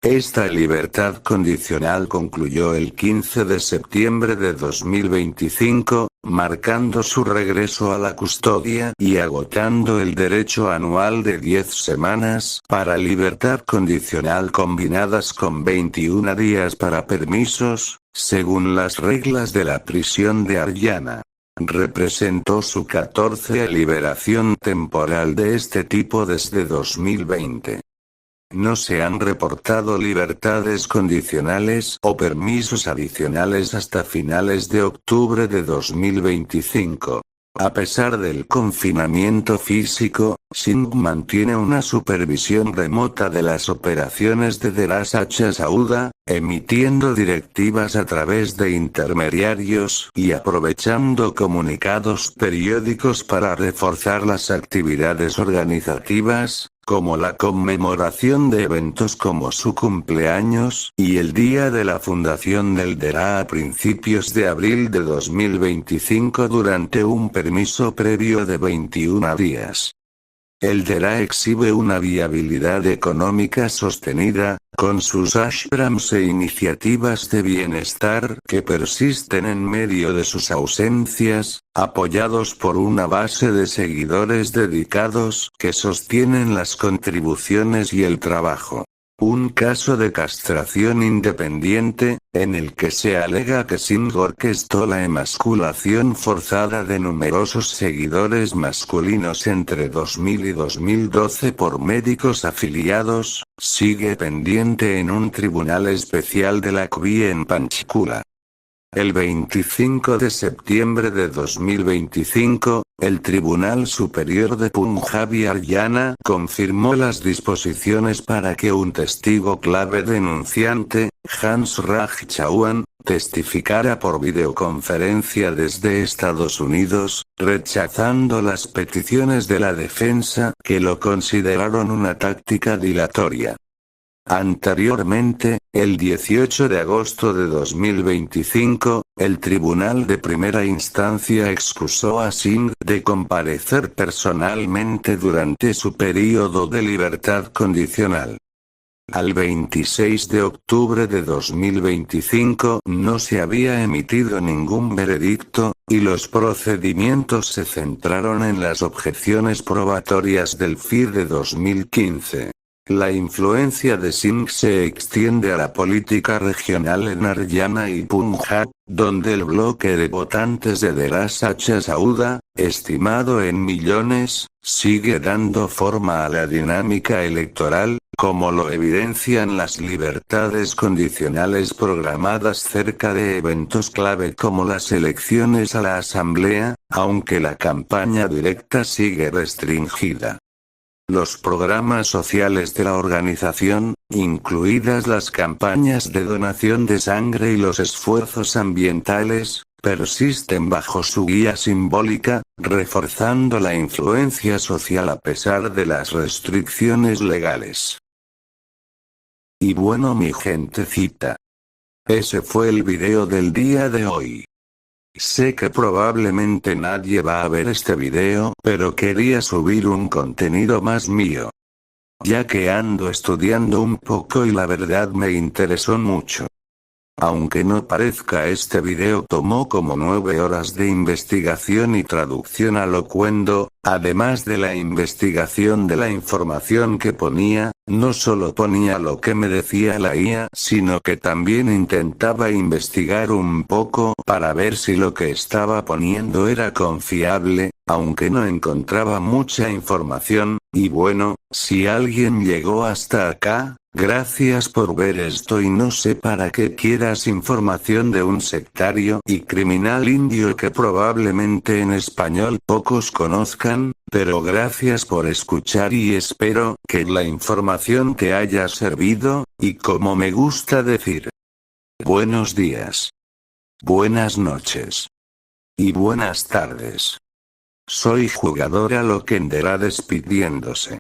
Esta libertad condicional concluyó el 15 de septiembre de 2025, marcando su regreso a la custodia y agotando el derecho anual de 10 semanas para libertad condicional combinadas con 21 días para permisos, según las reglas de la prisión de Haryana. Representó su 14ª liberación temporal de este tipo desde 2020. No se han reportado libertades condicionales o permisos adicionales hasta finales de octubre de 2025. A pesar del confinamiento físico, Singh mantiene una supervisión remota de las operaciones de Dera Sacha Sauda, emitiendo directivas a través de intermediarios y aprovechando comunicados periódicos para reforzar las actividades organizativas, como la conmemoración de eventos como su cumpleaños y el día de la fundación del DERA a principios de abril de 2025 durante un permiso previo de 21 días. El DERA exhibe una viabilidad económica sostenida, con sus ashrams e iniciativas de bienestar que persisten en medio de sus ausencias, apoyados por una base de seguidores dedicados que sostienen las contribuciones y el trabajo. Un caso de castración independiente, en el que se alega que Singh orquestó la emasculación forzada de numerosos seguidores masculinos entre 2000 y 2012 por médicos afiliados, sigue pendiente en un tribunal especial de Lakhvi en Panchkula. El 25 de septiembre de 2025, el Tribunal Superior de Punjab y Haryana confirmó las disposiciones para que un testigo clave denunciante, Hans Raj Chauhan, testificara por videoconferencia desde Estados Unidos, rechazando las peticiones de la defensa, que lo consideraron una táctica dilatoria. Anteriormente, el 18 de agosto de 2025, el Tribunal de Primera Instancia excusó a Singh de comparecer personalmente durante su período de libertad condicional. Al 26 de octubre de 2025 no se había emitido ningún veredicto, y los procedimientos se centraron en las objeciones probatorias del FIR de 2015. La influencia de Singh se extiende a la política regional en Haryana y Punjab, donde el bloque de votantes de Dera Sacha Sauda, estimado en millones, sigue dando forma a la dinámica electoral, como lo evidencian las libertades condicionales programadas cerca de eventos clave como las elecciones a la Asamblea, aunque la campaña directa sigue restringida. Los programas sociales de la organización, incluidas las campañas de donación de sangre y los esfuerzos ambientales, persisten bajo su guía simbólica, reforzando la influencia social a pesar de las restricciones legales. Y bueno, mi gentecita, ese fue el video del día de hoy. Sé que probablemente nadie va a ver este video, pero quería subir un contenido más mío, ya que ando estudiando un poco y la verdad me interesó mucho. Aunque no parezca, este video tomó como 9 horas de investigación y traducción a locuendo. Además de la investigación de la información que ponía, no solo ponía lo que me decía la IA, sino que también intentaba investigar un poco para ver si lo que estaba poniendo era confiable, aunque no encontraba mucha información. Y bueno, si alguien llegó hasta acá, gracias por ver esto, y no sé para qué quieras información de un sectario y criminal indio que probablemente en español pocos conozcan, pero gracias por escuchar y espero que la información te haya servido, y como me gusta decir, buenos días, buenas noches y buenas tardes. Soy Jugadora Loquendera despidiéndose.